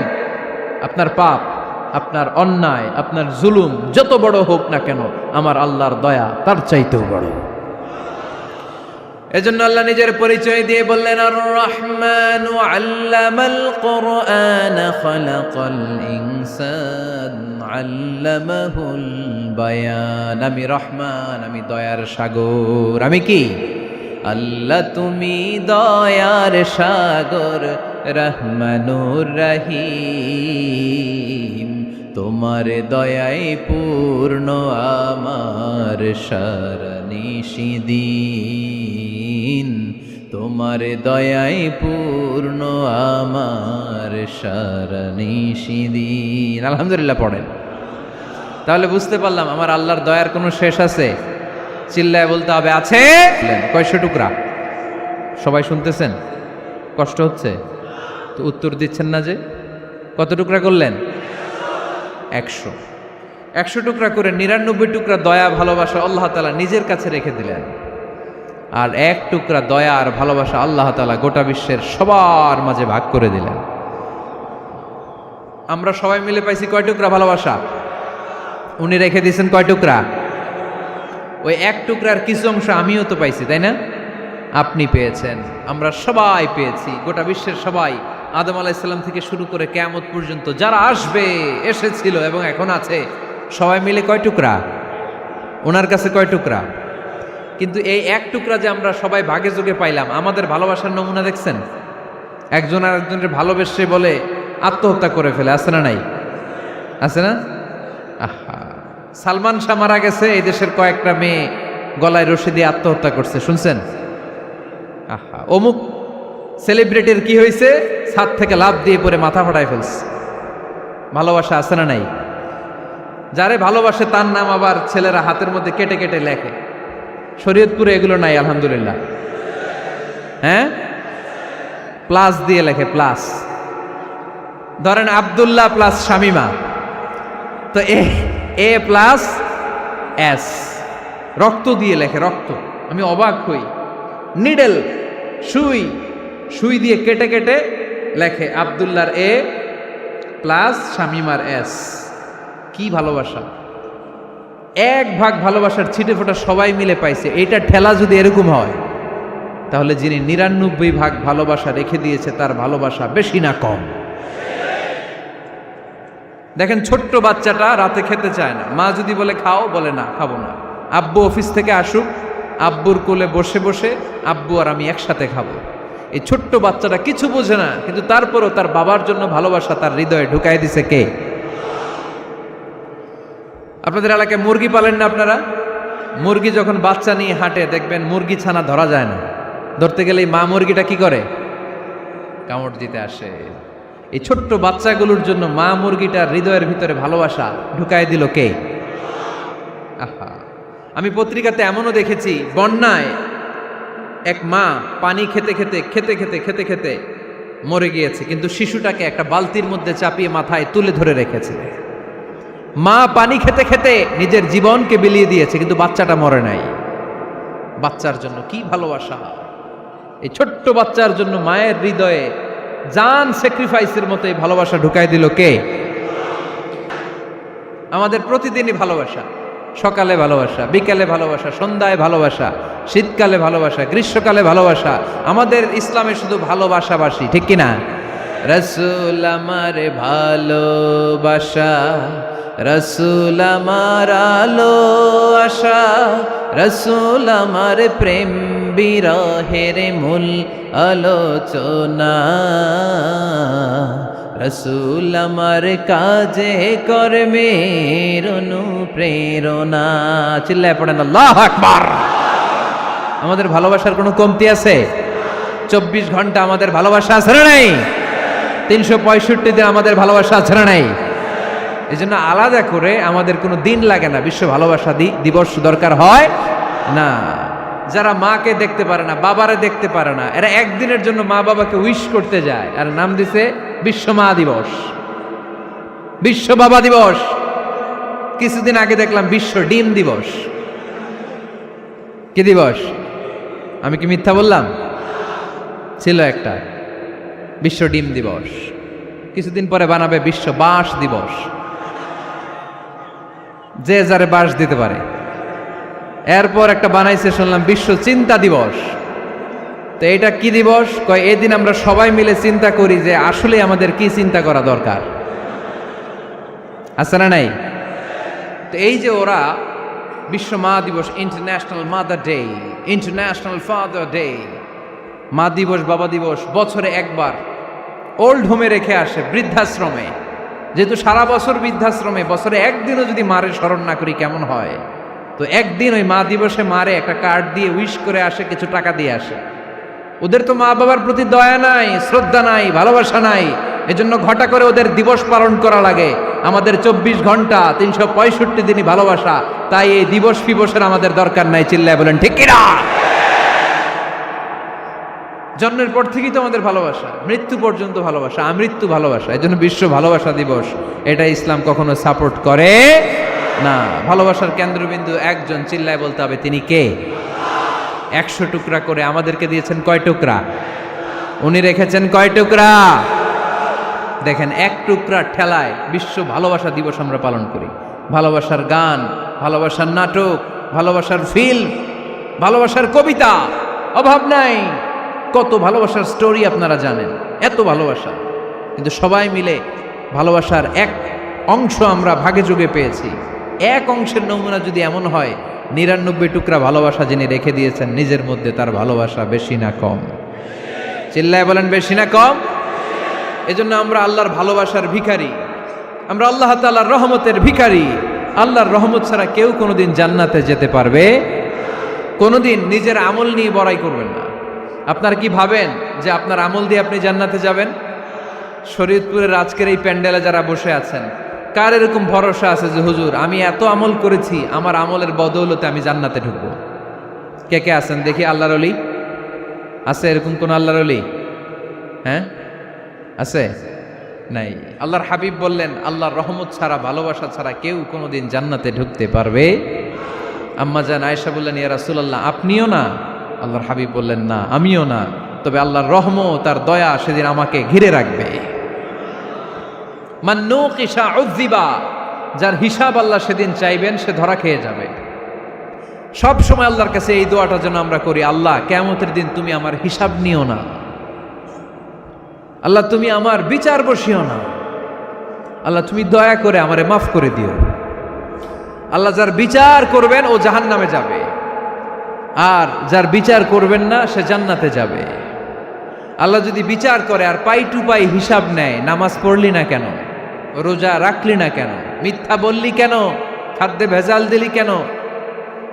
আপনার পাপ, আপনার অন্যায়, আপনার জুলুম যত বড় হোক না কেন, আমার আল্লাহর দয়া তার চাইতেও বড়। এজন্য আল্লাহ নিজের পরিচয় দিয়ে বললেন, আর রহমানু আল্লামাল কুরআন খালাকাল ইনসান আল্লামাহুল বায়ান। আমি রহমান, আমি দয়ার সাগর। আমি কি? আল্লাহ তুমি দয়ার সাগর, রহমানুর রহিম। তোমার দয়ায় পূর্ণ আমার সারানিশিদিন, তোমার দয়ায় পূর্ণ আমার সারানিশিদিন। আলহামদুলিল্লাহ পড়েন। তাহলে বুঝতে পারলাম আমার আল্লাহর দয়ার কোনো শেষ আছে? চিল্লায় বলতে হবে আছে। কয়শো টুকরা? সবাই শুনতেছেন? কষ্ট হচ্ছে তো উত্তর দিচ্ছেন না যে? কত টুকরা করলেন? 100। 100 টুকরা করে 99 টুকরা দয়া ভালোবাসা আল্লাহ তাআলা নিজের কাছে রেখে দিলেন। আর 1 টুকরা দয়া আর ভালোবাসা আল্লাহ তাআলা গোটা বিশ্বের সবার মাঝে ভাগ করে দিলেন। আমরা সবাই মিলে পাইছি কয় টুকরা ভালোবাসা? উনি রেখে দিয়েছেন কয় টুকরা? ওই 1 টুকরার কিছু অংশ আমিও তো পাইছি, তাই না? আপনি পেয়েছেন, আমরা সবাই পেয়েছি, গোটা বিশ্বের সবাই, আদম আলাইহিস সালাম থেকে শুরু করে কিয়ামত পর্যন্ত যারা আসবে, এসেছিল এবং এখন আছে, সবাই মিলে কয় টুকরা? ওনার কাছে কয় টুকরা? কিন্তু এই 1 টুকরা যে আমরা সবাই ভাগে যোগে পাইলাম, আমাদের ভালোবাসার নমুনা দেখছেন? একজন আর একজনের ভালোবেসে বলে আত্মহত্যা করে ফেলে, আছে না নাই? আছে না? আহা, সালমান শাহ মারা গেছে, এই দেশের কয়েকটা মেয়ে গলায় রশি দিয়ে আত্মহত্যা করছে, শুনছেন? আহা, অমুক সেলিব্রিটির কি হয়েছে, ছাদ থেকে লাফ দিয়ে পরে মাথা ফাটায় ফেলছে। ভালোবাসা আছে না নাই? যারে ভালোবাসে তার নাম আবার ছেলেরা হাতের মধ্যে কেটে কেটে লেখে। শরীয়তপুরে এগুলো নাই আলহামদুলিল্লাহ। হ্যাঁ, প্লাস দিয়ে লেখে, প্লাস। ধরেন আব্দুল্লাহ প্লাস শামিমা, তো এ প্লাস এস, রক্ত দিয়ে লেখে, রক্ত। আমি অবাক হই, নিডেল, সুই, সুই দিয়ে কেটে কেটে লেখে আব্দুল্লাহর এ প্লাস শামিমার এস। কি ভালোবাসা! এক ভাগ ভালোবাসার ছিটে ফোটা সবাই মিলে পাইছে। এইটা ঠেলা যদি এরকম হয়, তাহলে যিনি ৯৯ ভাগ ভালোবাসা রেখে দিয়েছে তার ভালোবাসা বেশি না কম? দেখেন, ছোট্ট বাচ্চাটা রাতে খেতে চায় না, মা যদি বলে খাও, বলে না, খাবো না। আব্বু অফিস থেকে আসুক, আব্বুর কোলে বসে বসে আব্বু আর আমি একসাথে খাবো। এই ছোট্ট বাচ্চাটা কিছু বোঝে না, কিন্তু তারপরও তার বাবার জন্য ভালোবাসা তার হৃদয়ে ঢুকাই দিছে কে? আপনাদের এলাকায় মুরগি পালেন না আপনারা? মুরগি যখন বাচ্চা নিয়ে হাঁটে, দেখবেন মুরগি ছানা ধরা যায় না। ধরতে গেলে মা মুরগিটা কি করে? কামড় দিতে আসে। এই ছোট্ট বাচ্চাগুলোর জন্য মা মুরগিটার হৃদয়ের ভিতরে ভালোবাসা ঢুকায় দিল কে? আহা, আমি পত্রিকাতে এমনও দেখেছি, বন্যায় এক মা পানি খেতে খেতে খেতে খেতে খেতে খেতে মরে গিয়েছে, কিন্তু শিশুটাকে একটা বালতির মধ্যে চাপিয়ে মাথায় তুলে ধরে রেখেছে। মা পানি খেতে খেতে নিজের জীবনকে বিলিয়ে দিয়েছে, কিন্তু বাচ্চাটা মরে নাই। বাচ্চার জন্য কি ভালোবাসা! এই ছোট্ট বাচ্চার জন্য মায়ের হৃদয়ে জান স্যাক্রিফাইসের মতো এই ভালোবাসা ঢুকাই দিল কে? আমাদের প্রতিদিনই ভালোবাসা, সকালে ভালোবাসা, বিকালে ভালোবাসা, সন্ধ্যায় ভালোবাসা, শীতকালে ভালোবাসা, গ্রীষ্মকালে ভালোবাসা। আমাদের ইসলামে শুধু ভালোবাসাবাসি, ঠিক কিনা? রাসূল আমার ভালোবাসা, রাসূল আমার আলো আশা, রাসূল আমার প্রেম বিরহের মূল আলোচনা, রাসূল আমার কাজে কর্মের অনুপ্রেরণা। চিল্লায় পড়েন আল্লাহু আকবার। আমাদের ভালোবাসার কোনো কমতি আছে? 24 ঘন্টা আমাদের ভালোবাসা আছে না নাই? 365 দিন আমাদের ভালোবাসা আছে না নাই? এই জন্য আলাদা করে আমাদের কোনো দিন লাগে না, বিশ্ব ভালোবাসা দিবস দরকার হয় না। যারা মাকে দেখতে পারে না, বাবারে দেখতে পারে না, এরা একদিনের জন্য মা বাবাকে উইশ করতে যায়, আর নাম দিছে বিশ্ব মা দিবস, বিশ্ব বাবা দিবস। কিছুদিন আগে দেখলাম বিশ্ব ডিম দিবস। কি দিবস? আমি কি মিথ্যা বললাম? ছিল একটা বিশ্ব ডিম দিবস। কিছুদিন পরে বানাবে বিশ্ব বাঁশ দিবস, যে যারে বাঁশ দিতে পারে। এরপর একটা বানাইছে শুনলাম বিশ্ব চিন্তা দিবস। তো এটা কি দিবস? কয় এই দিন আমরা সবাই মিলে চিন্তা করি যে আসলে আমাদের কি চিন্তা করা দরকার, আছে না নাই? তো এই যে ওরা বিশ্ব মা দিবস, international mother day, international father day, মা দিবস, বাবা দিবস, বছরে একবার ওল্ড হোমে রেখে আসে, বৃদ্ধাশ্রমে। যেহেতু সারা বছর বৃদ্ধাশ্রমে, বছরে একদিনও যদি মারে স্মরণ না করি কেমন হয়? তো একদিন ওই মা দিবসে মারে একটা কার্ড দিয়ে উইশ করে আসে, কিছু টাকা দিয়ে আসে। ওদের তো মা বাবার প্রতি দয়া নাই, শ্রদ্ধা নাই, ভালোবাসা নাই, এজন্য ঘটা করে ওদের দিবস পালন করা লাগে। আমাদের 24 ঘন্টা 365 দিনই ভালোবাসা, তাই এই দিবস ফিবসের আমাদের দরকার নাই। চিল্লায় বলেন ঠিক কিনা? জন্মের পর থেকেই তো আমাদের ভালোবাসা, মৃত্যু পর্যন্ত ভালোবাসা, আমৃত্যু ভালোবাসা। এই জন্য বিশ্ব ভালোবাসা দিবস, এটা ইসলাম কখনো সাপোর্ট করে না। ভালোবাসার কেন্দ্রবিন্দু একজন, চিল্লায় বলতে হবে তিনি কে? 100 টুকরা করে আমাদেরকে দিয়েছেন কয় টুকরা? উনি রেখেছেন কয় টুকরা? দেখেন, এক টুকরা ঠেলায় বিশ্ব ভালোবাসা দিবস আমরা পালন করি। ভালোবাসার গান, ভালোবাসার নাটক, ভালোবাসার ফিল্ম, ভালোবাসার কবিতা, অভাব নাই। কত ভালোবাসার স্টোরি আপনারা জানেন, এত ভালোবাসা। কিন্তু সবাই মিলে ভালোবাসার এক অংশ আমরা ভাগে যোগে পেয়েছি। এক অংশের নমুনা যদি এমন হয়, 99 টুকরা ভালোবাসা যিনি রেখে দিয়েছেন নিজের মধ্যে, তার ভালোবাসা বেশি না কম? চিল্লায় বলেন বেশি না কম? এজন্য আমরা আল্লাহর ভালোবাসার ভিখারি, আমরা আল্লাহ তাআলার রহমতের ভিখারি। আল্লাহর রহমত ছাড়া কেউ কোনোদিন জান্নাতে যেতে পারবে? কোনোদিন নিজের আমল নিয়ে বড়াই করবেন না। আপনারা কি ভাবেন যে আপনার আমল দিয়ে আপনি জান্নাতে যাবেন? শরীয়তপুরের আজকের এই প্যান্ডেলে যারা বসে আছেন, কার এরকম ভরসা আছে যে হুজুর আমি এত আমল করেছি, আমার আমলের বদৌলতে আমি জান্নাতে ঢুকবো? কে কে আছেন দেখি? আল্লাহর ওলি আছে? এরকম কোন আল্লাহর ওলি? হ্যাঁ আছে? নাই। আল্লাহর হাবিব বললেন, আল্লাহর রহমত ছাড়া, ভালোবাসা ছাড়া কেউ কোনোদিন জান্নাতে ঢুকতে পারবে? আম্মা জান আয়েশা বললেন, ইয়া রাসূলুল্লাহ আপনিও না? আল্লাহর হাবিব বললেন, না আমিও না, তবে আল্লাহর রহমত আর দয়া সেদিন আমাকে ঘিরে রাখবে। মান নুকিশা উযিবা, যার হিসাব আল্লাহ সেদিন চাইবেন সে ধরা খেয়ে যাবে। সব সময় আল্লাহর কাছে এই দোয়াটা যেন আমরা করি, আল্লাহ কিয়ামতের দিন তুমি আমার হিসাব নিও না, আল্লাহ তুমি আমার বিচার বসিও না, আল্লাহ তুমি দয়া করে আমারে মাফ করে দিও। আল্লাহ যার বিচার করবেন ও জাহান্নামে যাবে, আর যার বিচার করবেন না সে জান্নাতে যাবে। আল্লাহ যদি বিচার করে আর পাই টু পাই হিসাব নেয়, নামাজ পড়লি না কেন, রোজা রাখলি না কেন, মিথ্যা বললি কেন, খাদ্যে ভেজাল দিলি কেন,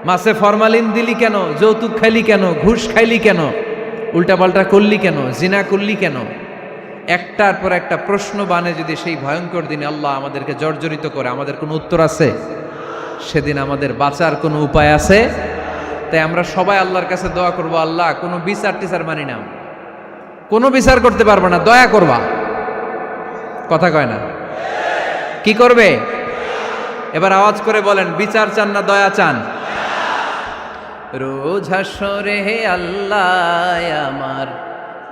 মাছে ফরমালিন দিলি কেন, যৌতুক খাইলি কেন, ঘুষ খাইলি কেন, উল্টাপাল্টা করলি কেন, জিনা করলি কেন, একটার পর একটা প্রশ্ন বানে যদি সেই ভয়ঙ্কর দিনে আল্লাহ আমাদেরকে জর্জরিত করে, আমাদের কোনো উত্তর আছে? সেদিন আমাদের বাঁচার কোনো উপায় আছে? তাই আমরা সবাই আল্লাহর কাছে দোয়া করবো, আল্লাহ কোনো বিচার টিচার মানি না, কোনো বিচার করতে পারবো না, দয়া করবা। কথা কয় না? কি করবে? এবার আওয়াজ করে বলেন, বিচার চান না দয়া চান? রোজ হাসরে হে আল্লাহ আমার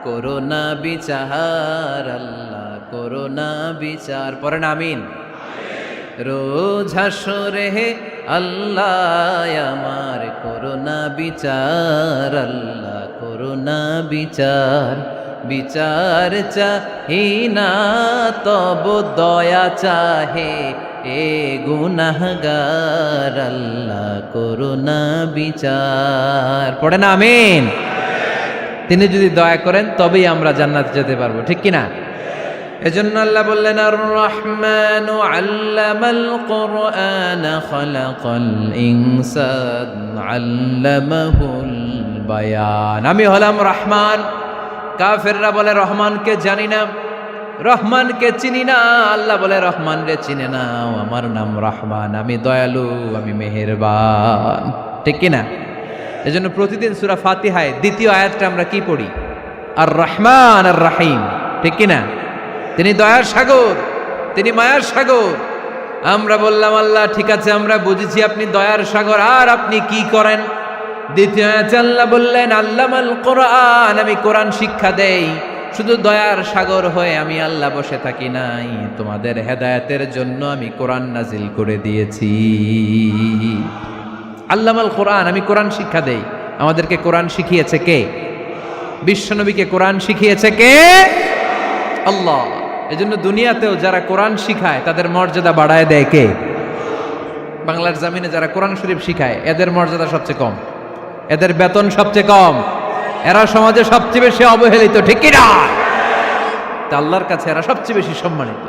করোনা বিচার, আল্লাহ করোনা বিচার, পড়েন আমিন। রোজ হাসরে হে আল্লাহ আমার করোনা বিচার, আল্লাহ করোনা বিচার, বিচার চাহি না তব দয়া চাহে এ গুনাহগার, আল্লাহ করোনা বিচার, পড়েন আমিন। তিনি যদি দয়া করেন তবেই আমরা জান্নাতে যেতে পারবো, ঠিক কিনা? এজন্য আল্লাহ বললেন, আর রহমানু আল্লামাল কুরআন খালাকাল ইনসান আল্লামাহুল বায়ান। আমি হলাম রহমান। কাফেররা বলে রহমানকে জানি না, রহমানকে চিনি না। আল্লাহ বলে রহমান রে চিনে নাও, আমার নাম রহমান, আমি দয়ালু, আমি মেহেরবান, ঠিক কিনা? এজন্য প্রতিদিন সূরা ফাতিহায় দ্বিতীয় আয়াতটা আমরা কি পড়ি? আর রহমান আর রাহিম, ঠিক কিনা? তিনি দয়ার সাগর, তিনি মায়ার সাগর। আমরা বললাম, আল্লাহ ঠিক আছে আমরা বুঝেছি আপনি দয়ার সাগর, আর আপনি কি করেন? দ্বিতীয় আয়াতে আল্লাহ বললেন, আল্লামাল কোরআন, আমি কোরআন শিক্ষা দেই। শুধু দয়ার সাগর হয়ে আমি আল্লাহ বসে থাকি নাই, তোমাদের হেদায়েতের জন্য আমি কোরআন নাজিল করে দিয়েছি। আল্লামাল কোরআন, আমি কোরআন শিক্ষা দেই। আমাদেরকে কোরআন শিখিয়েছে কে? বিশ্বনবীকে কোরআন শিখিয়েছে কে? আল্লাহ। এজন্য দুনিয়াতেও যারা কোরআন শিখায় তাদের মর্যাদা বাড়ায় দেয় কে? বাংলার জমিনে যারা কোরআন শরীফ শিখায় এদের মর্যাদা সবচেয়ে কম, এদের বেতন সবচেয়ে কম, এরা সমাজে সবচেয়ে বেশি অবহেলিত, ঠিক কিনা? তা আল্লাহর কাছে এরা সবচেয়ে বেশি সম্মানিত।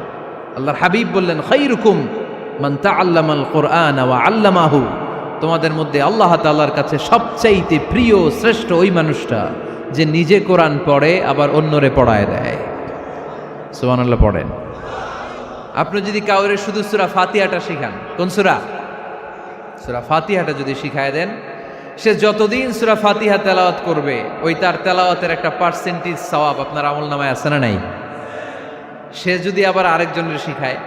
আল্লাহর হাবিব বললেন, খায়রুকুম মান তাআল্লামাল কুরআন ওয়া আল্লামাহু, তোমাদের মধ্যে আল্লাহ তাআলার কাছে সবচাইতে প্রিয় শ্রেষ্ঠ ওই মানুষটা যে নিজে কোরআন পড়ে আবার অন্যরে পড়ায় দেয়। সুবহানাল্লাহ পড়েন। আপনি যদি কাউরে শুধু সূরা ফাতিহাটা শিখান, কোন সূরা? সূরা ফাতিহাটা যদি শিখায় দেন, সে যতদিন সূরা ফাতিহা তেলাওয়াত করবে ওই তার তেলাওয়াতের একটা পার্সেন্টেজ সওয়াব আপনার আমলনামায় আছে না নাই? সে যদি আবার আরেকজনের শিখায়,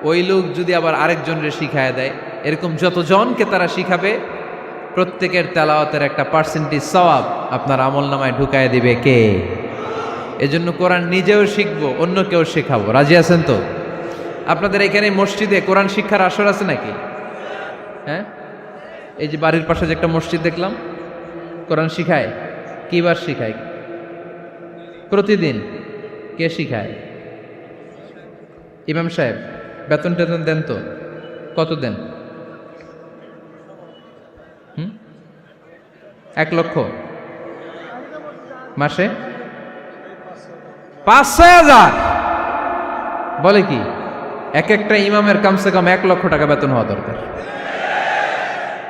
ওই লোক যদি আবার আরেকজনের শিখায় দেয়, এরকম যতজনকে তারা শিখাবে প্রত্যেকের তেলাওয়াতের একটা পার্সেন্টেজ সওয়াব আপনার আমলনামায় ঢুকায় দিবে কে? এজন্য কোরআন নিজেও শিখবো, অন্যকেও শেখাবো। রাজি আছেন তো? আপনাদের এখানে মসজিদে কোরআন শিক্ষার আসর আছে নাকি? হ্যাঁ, এই যে বাড়ির পাশে যে একটা মসজিদ দেখলাম, কোরআন শিখায়। কিবার শিখায়? প্রতিদিন। কে শিখায়? ইমাম সাহেব। বেতন টেতন দেন তো? কত দেন? 1 লক্ষ মাসে? 5-6 হাজার? বলে কি? এক একটা ইমামের কমসে কম 1 লক্ষ টাকা বেতন হওয়া দরকার,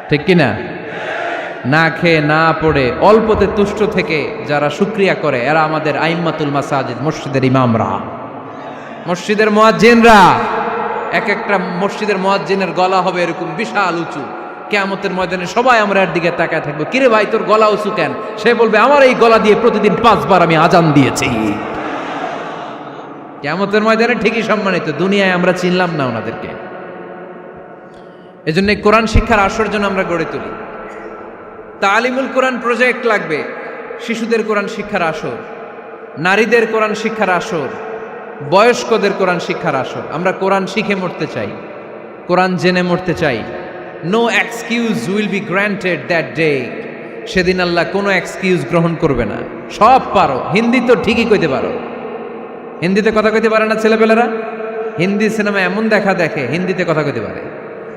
ঠিক কিনা? না খেয়ে না পড়ে অল্পতে তুষ্ট থেকে যারা শুকরিয়া করে এরা আমাদের আইম্মাতুল মাসাজিদ, মসজিদের ইমামরা, মসজিদের মুয়াজ্জিনরা। এক একটা মসজিদের মুয়াজ্জিনের গলা হবে এরকম বিশাল উঁচু। কিয়ামতের ময়দানে সবাই আমরা এর দিকে তাকায় থাকবো, কিরে ভাই তোর গলা উঁচু কেন? সে বলবে আমার এই গলা দিয়ে প্রতিদিন 5 বার আমি আজান দিয়েছি। কিয়ামতের ময়দানে ঠিকই সম্মানিত, দুনিয়ায় আমরা চিনলাম না ওনাদেরকে। এজন্য কোরআন শিক্ষার আসর জন্য আমরা গড়ে তুলি। তালিমুল কোরআন প্রজেক্ট লাগবে, শিশুদের কোরআন শিক্ষার আসর, নারীদের কোরআন শিক্ষার আসর, বয়স্কদের কোরআন শিক্ষার আসর। আমরা কোরআন শিখে মরতে চাই, কোরআন জেনে মরতে চাই। No excuse will be granted that day. সেদিন আল্লাহ কোনো এক্সকিউজ গ্রহণ করবে না। সব পারো, হিন্দি তো ঠিকই কইতে পারো, হিন্দিতে কথা কইতে পারে না ছেলেপেলেরা? হিন্দি সিনেমা এমন দেখা দেখে হিন্দিতে কথা কইতে পারে।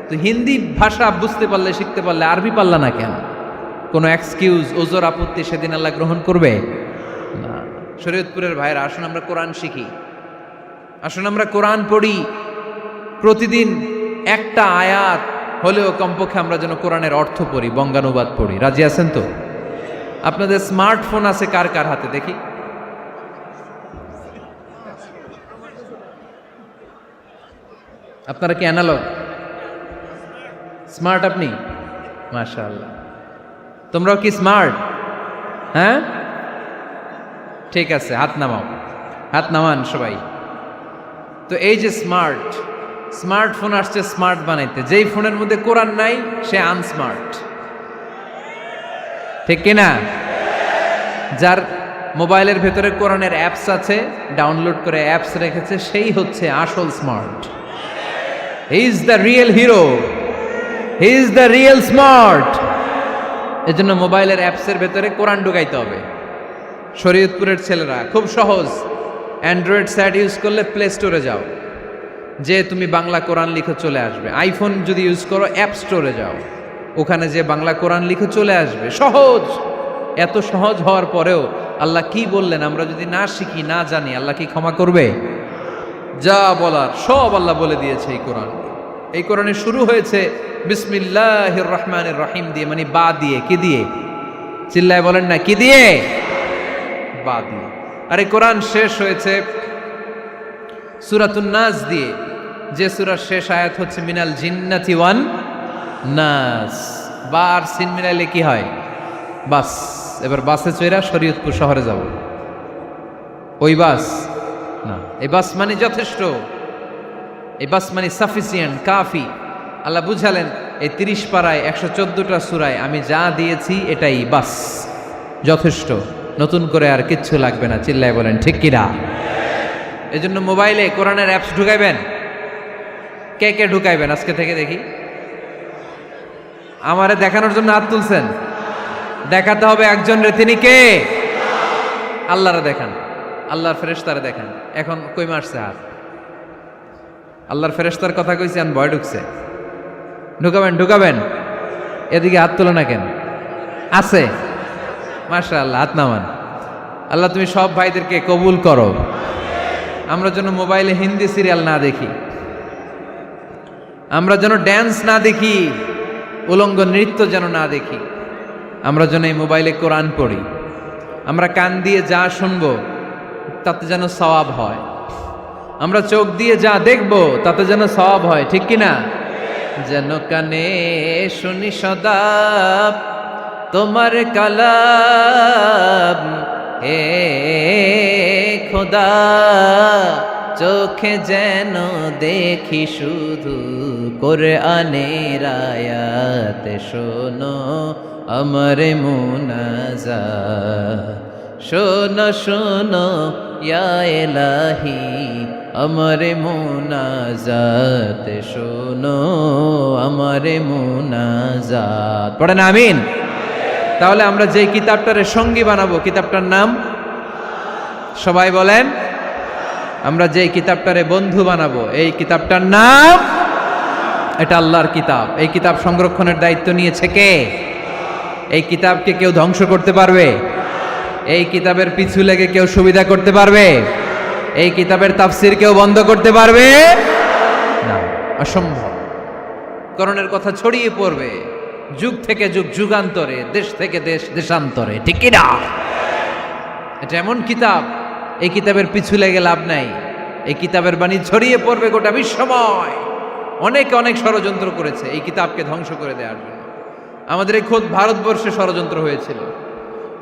তো হিন্দি ভাষা বুঝতে পারলে, শিখতে পারলে আরবি পারলা না কেন? কোনো এক্সকিউজ, ওজোর, আপত্তি সেদিন আল্লাহ গ্রহণ করবে না। শরীয়তপুরের ভাইরা, আসুন আমরা কোরআন শিখি, আসুন আমরা কোরআন পড়ি। প্রতিদিন একটা আয়াত হলেও কমপক্ষে আমরা যেন কোরআনের অর্থ পড়ি, বঙ্গানুবাদ পড়ি। রাজি আছেন তো? আপনাদের স্মার্টফোন আছে কার কার হাতে দেখি? আপনারা কি অ্যানালগ? স্মার্ট আপনি? মাশাআল্লাহ। তোমরাও কি স্মার্ট? হ্যাঁ, ঠিক আছে, হাত নামাও, হাত নামান সবাই। তো এই যে স্মার্টফোন আসছে স্মার্ট বানাইতে, যেই ফোনের মধ্যে কোরআন নাই সে আনস্মার্ট, ঠিক কিনা? যার মোবাইলের ভেতরে কোরআনের অ্যাপস আছে, ডাউনলোড করে অ্যাপস রেখেছে, সেই হচ্ছে আসল smart. He is the real hero, he is the real smart. এজন্য মোবাইলের অ্যাপসের ভেতরে কোরআন ঢুকাইতে হবে। শরীয়তপুরের ছেলেরা খুব সহজ, অ্যান্ড্রয়েড স্যাট ইউজ করলে প্লে স্টোরে যাও, যে তুমি বাংলা কোরআন লিখে চলে আসবে। আইফোন যদি ইউজ করো অ্যাপ স্টোরে যাও, ওখানে যে বাংলা কোরআন লিখে চলে আসবে। সহজ। এত সহজ হওয়ার পরেও আল্লাহ কি বললেন আমরা যদি না শিখি, না জানি, আল্লাহ কি ক্ষমা করবে? যা বলার সব আল্লাহ বলে দিয়েছে এই কোরআন। এই কোরআনে শুরু হয়েছে বিসমিল্লাহির রহমানির রহিম দিয়ে, মানে বা দিয়ে। কি দিয়ে? চিল্লায় বলেন না, কি দিয়ে? বা দিয়ে। আর এই কোরআন শেষ হয়েছে সূরাতুন নাস দিয়ে, যে সূরার শেষ আয়াত হচ্ছে মিনাল জিন্নাতি ওয়ান নাস। বা আর সিন মিলাইলে কি হয়? বাস। এবার বাসে চড়া শরীয়তপুর শহরে যাব। ওই বাস না, এই বাস মানে যথেষ্ট, এই বাস মানে সাফিসিয়েন্ট, কাফি। আল্লাহ বুঝালেন এই 30 পারায় 114টা সূরায় আমি যা দিয়েছি এটাই বাস, যথেষ্ট, নতুন করে আর কিচ্ছু লাগবে না। চিল্লায় বলেন ঠিক কিনা? এই জন্য মোবাইলে কোরআনের অ্যাপস ঢুকাইবেন। কে কে ঢুকাইবেন আজকে থেকে দেখি? আমারে দেখানোর জন্য হাত তুলছেন? দেখাতে হবে একজন রে, তিনি কে? আল্লাহরে দেখান, আল্লাহর ফেরেশতারে দেখান। এখন কই মারছে হাত? আল্লাহর ফেরেশতার কথা কইছি, আন ভয় ঢুকছে। ঢুকাবেন, ঢুকাবেন। এদিকে হাত তোলো না কেন? আছে? মাশাআল্লাহ, হাত নামান। আল্লাহ তুমি সব ভাইদেরকে কবুল করো। আমরা যেন মোবাইলে হিন্দি সিরিয়াল না দেখি, আমরা যেন ড্যান্স না দেখি, উলঙ্গ নৃত্য যেন না দেখি। আমরা যেন এই মোবাইলে কোরআন পড়ি। আমরা কান দিয়ে যা শুনবো তাতে যেন সওয়াব হয়। আমরা চোখ দিয়ে যা দেখবো তাতে যেন সওয়াব হয়, ঠিক কিনা? যেন কানে শুনি সদা তোমার কালাম, হে খোদা চোখে যেন দেখি শুধু কোরআনের আয়াত। শোনো আমার মুনাজাত, শোনো শোনো ইয়া ইলাহি আমার মুনাজাত, শোনো আমার মুনাজাত। পড়েন আমিন। তাহলে আমরা যে কিতাবটারে সঙ্গী বানাবো, কিতাবটার নাম সবাই বলেন। আমরা যে কিতাবটারে বন্ধু বানাবো, এই কিতাবটার নাম, এটা আল্লাহর কিতাব। এই কিতাব সংরক্ষণের দায়িত্ব নিয়েছে কে? এই কিতাবকে কেউ ধ্বংস করতে পারবে? এই কিতাবের পিছু লেগে কেউ সুবিধা করতে পারবে? এই কিতাবের তাফসির কেউ বন্ধ করতে পারবে না, অসম্ভব। কোরআনের কথা ছড়িয়ে পড়বে, যুগ থেকে যুগ যুগান্তরে, দেশ থেকে দেশ দেশান্তরে, ঠিক কি না? এটা এমন কিতাব, এই কিতাবের পিছু লেগে লাভ নাই। এই কিতাবের বাণী ছড়িয়ে পড়বে গোটা বিশ্বময়। অনেকে অনেক ষড়যন্ত্র করেছে এই কিতাবকে ধ্বংস করে দেওয়ার জন্য। আমাদের এই খোদ ভারতবর্ষে ষড়যন্ত্র হয়েছিল।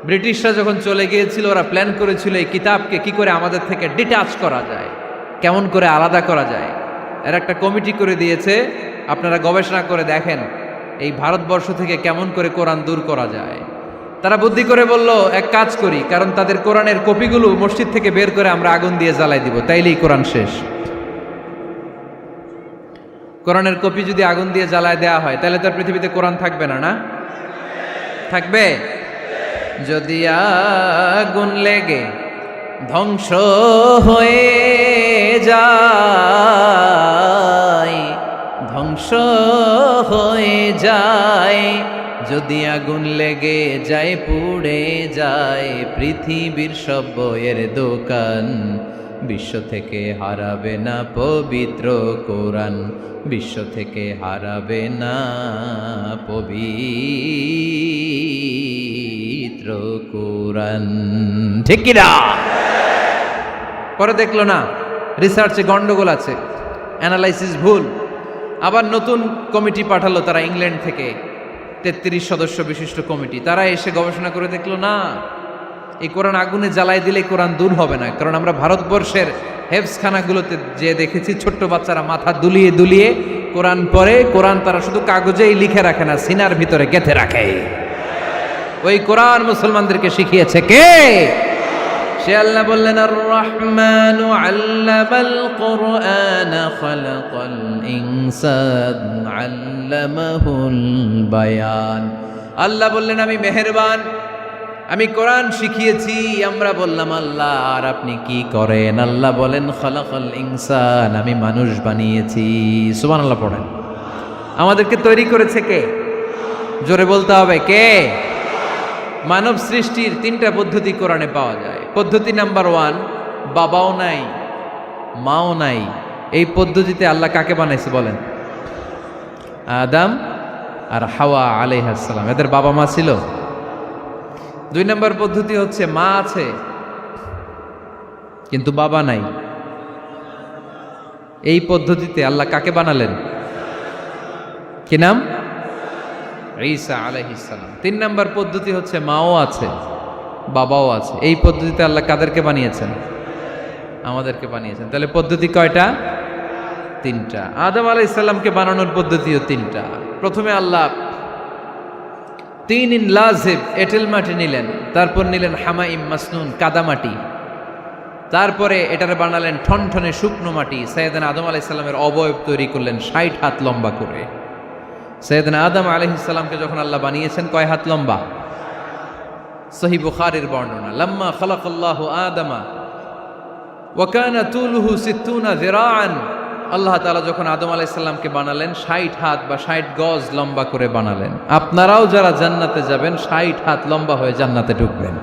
ব্রিটিশরা যখন চলে গিয়েছিল, ওরা প্ল্যান করেছিল এই কিতাবকে কি করে আমাদের থেকে ডিটাচ করা যায়, কেমন করে আলাদা করা যায়। এর একটা কমিটি করে দিয়েছে, আপনারা গবেষণা করে দেখেন এই ভারতবর্ষ থেকে কেমন করে কোরআন দূর করা যায়। তারা বুদ্ধি করে বলল, এক কাজ করি, কারণ তাদের কোরআনের কপিগুলো মসজিদ থেকে বের করে আমরা আগুন দিয়ে জ্বালাই দিব, তাইলেই কোরআন শেষ। কোরআনের কপি যদি আগুন দিয়ে জ্বালায় দেওয়া হয়, তাহলে তো পৃথিবীতে কোরআন থাকবে না, না থাকবে? যদি আগুন লেগে ধ্বংস হয়ে যায়, ধ্বংস হয়ে যায়, যদি আগুন লেগে যায় পুড়ে যায় পৃথিবীর সব বইয়ের দোকান, বিশ্ব থেকে হারাবে না পবিত্র কোরআন, বিশ্ব থেকে হারাবে না পবিত্র কোরআন, ঠিক কি না? পরে দেখলো না রিসার্চে গন্ডগোল আছে, অ্যানালাইসিস ভুল। আবার নতুন কমিটি পাঠালো তারা ইংল্যান্ড থেকে, 33 সদস্য বিশিষ্ট কমিটি। তারা এসে গবেষণা করে দেখলো না, এই কোরআন আগুনে জ্বালাই দিলে কোরআন দূর হবে না। কারণ আমরা ভারতবর্ষের হেফজখানাগুলোতে যে দেখেছি, ছোট্ট বাচ্চারা মাথা দুলিয়ে দুলিয়ে কোরআন পড়ে। কোরআন তারা শুধু কাগজেই লিখে রাখে না, সিনার ভিতরে গেঁথে রাখে। ওই কোরআন মুসলমানদেরকে শিখিয়েছে কে? সে আল্লাহ বললেন, আর রহমানু আল্লামাল কোরআন খালাকাল ইনসান আল্লামাহুল বায়ান। আল্লাহ বললেন, আমি মেহেরবান, আমি কোরআন শিখিয়েছি। আমরা বললাম, আল্লাহ আর আপনি কি করেন? আল্লাহ বলেন, খালাকাল ইনসান, আমি মানুষ বানিয়েছি। সুবহানাল্লাহ পড়েন। আমাদেরকে তৈরি করেছে কে? জোরে বলতে হবে, কে? মানব সৃষ্টির 3টা পদ্ধতি কোরআনে পাওয়া যায়। পদ্ধতি নাম্বার 1, বাবাও নাই মাও নাই। এই পদ্ধতিতে আল্লাহ কাকে বানাইছে বলেন? আদম আর হাওয়া আলাইহিস সালাম, এদের বাবা মা ছিল। 2 নম্বর পদ্ধতি হচ্ছে মা আছে কিন্তু বাবা নাই। এই পদ্ধতিতে আল্লাহ কাকে বানালেন? কি নাম? ঈসা আলাইহিস সালাম। 3 নম্বর পদ্ধতি হচ্ছে মাও আছে বাবাও আছে। এই পদ্ধতিতে আল্লাহ কাদেরকে বানিয়েছেন? আমাদেরকে বানিয়েছেন। তাহলে পদ্ধতি কয়টা? 3টা। আদম আলাইহিস সালামকে বানানোর পদ্ধতিও 3টা। প্রথমে আল্লাহ 3 লাজিব এঁটেল মাটি নিলেন, তারপর নিলেন হামাইম মাসনুন কাদামাটি, তারপরে এটারে বানালেন ঠনঠনে শুকনো মাটি। সাইয়েদনা আদম আলাইহিস সালামের অবয়ব তৈরি করলেন 60 হাত লম্বা করে। সাইয়েদনা আদম আলাইহিস সালামকে যখন আল্লাহ বানিয়েছেন, কয় হাত লম্বা? সহিহ বুখারীর বর্ণনা, লাম্মা খালাকাল্লাহু আদামা ওয়া কানা তুলুহু 60 যিরাআন। আল্লাহ তাআলা যখন আদম আলাইহিস সালামকে বানালেন, 60 হাত বা 60 গজ লম্বা করে বানালেন। আপনারাও যারা জান্নাতে যাবেন, 60 হাত লম্বা হয়ে জান্নাতে ঢুকবেন।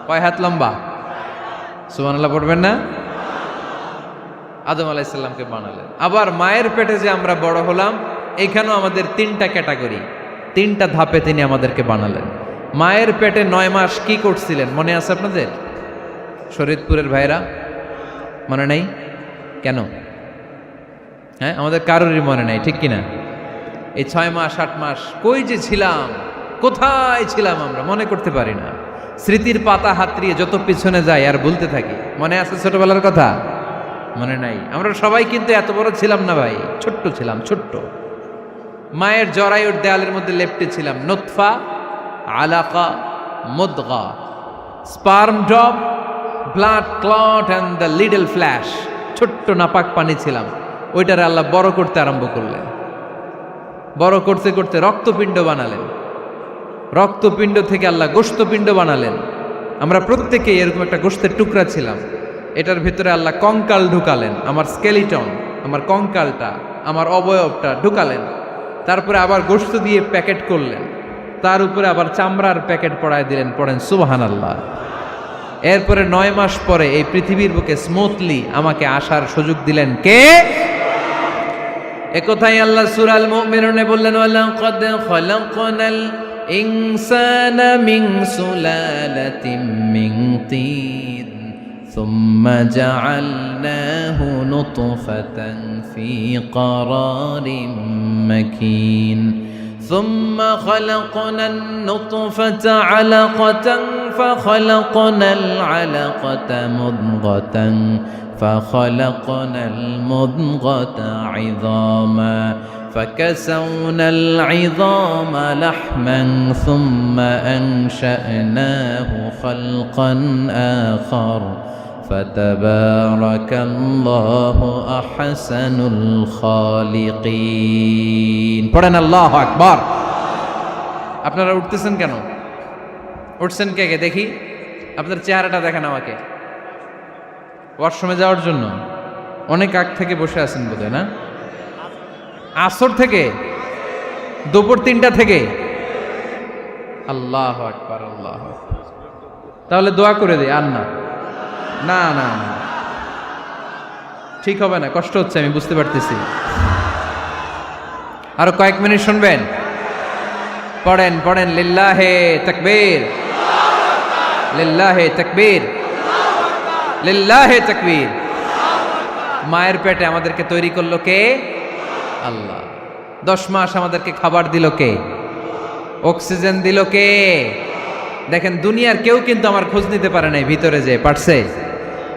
কয় হাত লম্বা? সুবহানাল্লাহ পড়বেন না? আদম আলাইহিস সালামকে বানালেন। আবার মায়ের পেটে যে আমরা বড় হলাম, এখানেও আমাদের 3টা ক্যাটাগরি, 3টা ধাপে তিনি আমাদেরকে বানালেন। মায়ের পেটে 9 মাস কি করছিলেন মনে আছে আপনাদের? শরীয়তপুরের ভাইরা মনে নাই কেন? হ্যাঁ, আমাদের কারোরই মনে নাই, ঠিক কিনা? এই 6 মাস 8 মাস কই যে ছিলাম, কোথায় ছিলাম আমরা মনে করতে পারি না। স্মৃতির পাতা হাতড়িয়ে যত পিছনে যাই আর বলতে থাকি। মনে আছে ছোটবেলার কথা? মনে নাই। আমরা সবাই কিন্তু এত বড় ছিলাম না ভাই, ছোট্ট ছিলাম, ছোট্ট। মায়ের জরায়ুর দেয়ালের মধ্যে লেপ্টে ছিলাম। নুতফা, আলাকা, মুদগা, sperm drop, blood clot and the little flesh. ছোট্ট নাপাক পানি ছিলাম। ওইটারে আল্লাহ বড় করতে আরম্ভ করলেন। বড় করতে করতে রক্তপিণ্ড বানালেন। রক্তপিণ্ড থেকে আল্লাহ গোশতপিণ্ড বানালেন। আমরা প্রত্যেকেই এরকম একটা গোশতের টুকরা ছিলাম। এটার ভিতরে আল্লাহ কঙ্কাল ঢুকালেন, আমার স্কেলিটন, আমার কঙ্কালটা, আমার অবয়বটা ঢুকালেন। তারপরে আবার গোশত দিয়ে প্যাকেট করলেন, তার উপরে আবার চামড়ার প্যাকেট পড়ায় দিলেন। পড়েন সুবহানাল্লাহ। এরপরে 9 মাস পরে এই পৃথিবীর বুকে স্মুথলি আমাকে আসার সুযোগ দিলেন কে? একথাই আল্লাহ সূরা আল মুমিনুনে বললেন, ওয়ালাকাদ খালাকনাল ইনসানা মিন সুলালাতিন মিন তিন সুম্মা জাআলনাহু নুতফাতান ফি ক্বারারিন মাকিন ثم خلقنا النطفة علقة فخلقنا العلقة مضغة فخلقنا المضغة عظاما فكسونا العظام لحما ثم أنشأناه خلقا آخر فتبارك الله أحسن الخالقين পড়েন আল্লাহু আকবার। আপনারা উঠতেছেন কেন? উঠছেন কে কে দেখি? আপনার চেহারাটা দেখেন আমাকে। ওয়াশরুমে যাওয়ার জন্য অনেক আগ থেকে বসে আছেন বোধহয়, না? আসর থেকে, দুপুর 3টা থেকে। আল্লাহু আকবার, আল্লাহু আকবার। তাহলে দোয়া করে দিই। আর না না না না, ঠিক হবে না, কষ্ট হচ্ছে, আমি বুঝতে পারতেছি। আরো কয়েক মিনিট শুনবেন? পড়েন পড়েন, লিল্লাহে তাকবীর, লিল্লাহে তাকবীর, লিল্লাহে তাকবীর। মায়ের পেটে আমাদেরকে তৈরি করলো কে? আল্লাহ। 10 মাস আমাদেরকে খাবার দিল কে? অক্সিজেন দিল কে? দেখেন, দুনিয়ার কেউ কিন্তু আমার খোঁজ নিতে পারে নাই ভিতরে, যে পারছে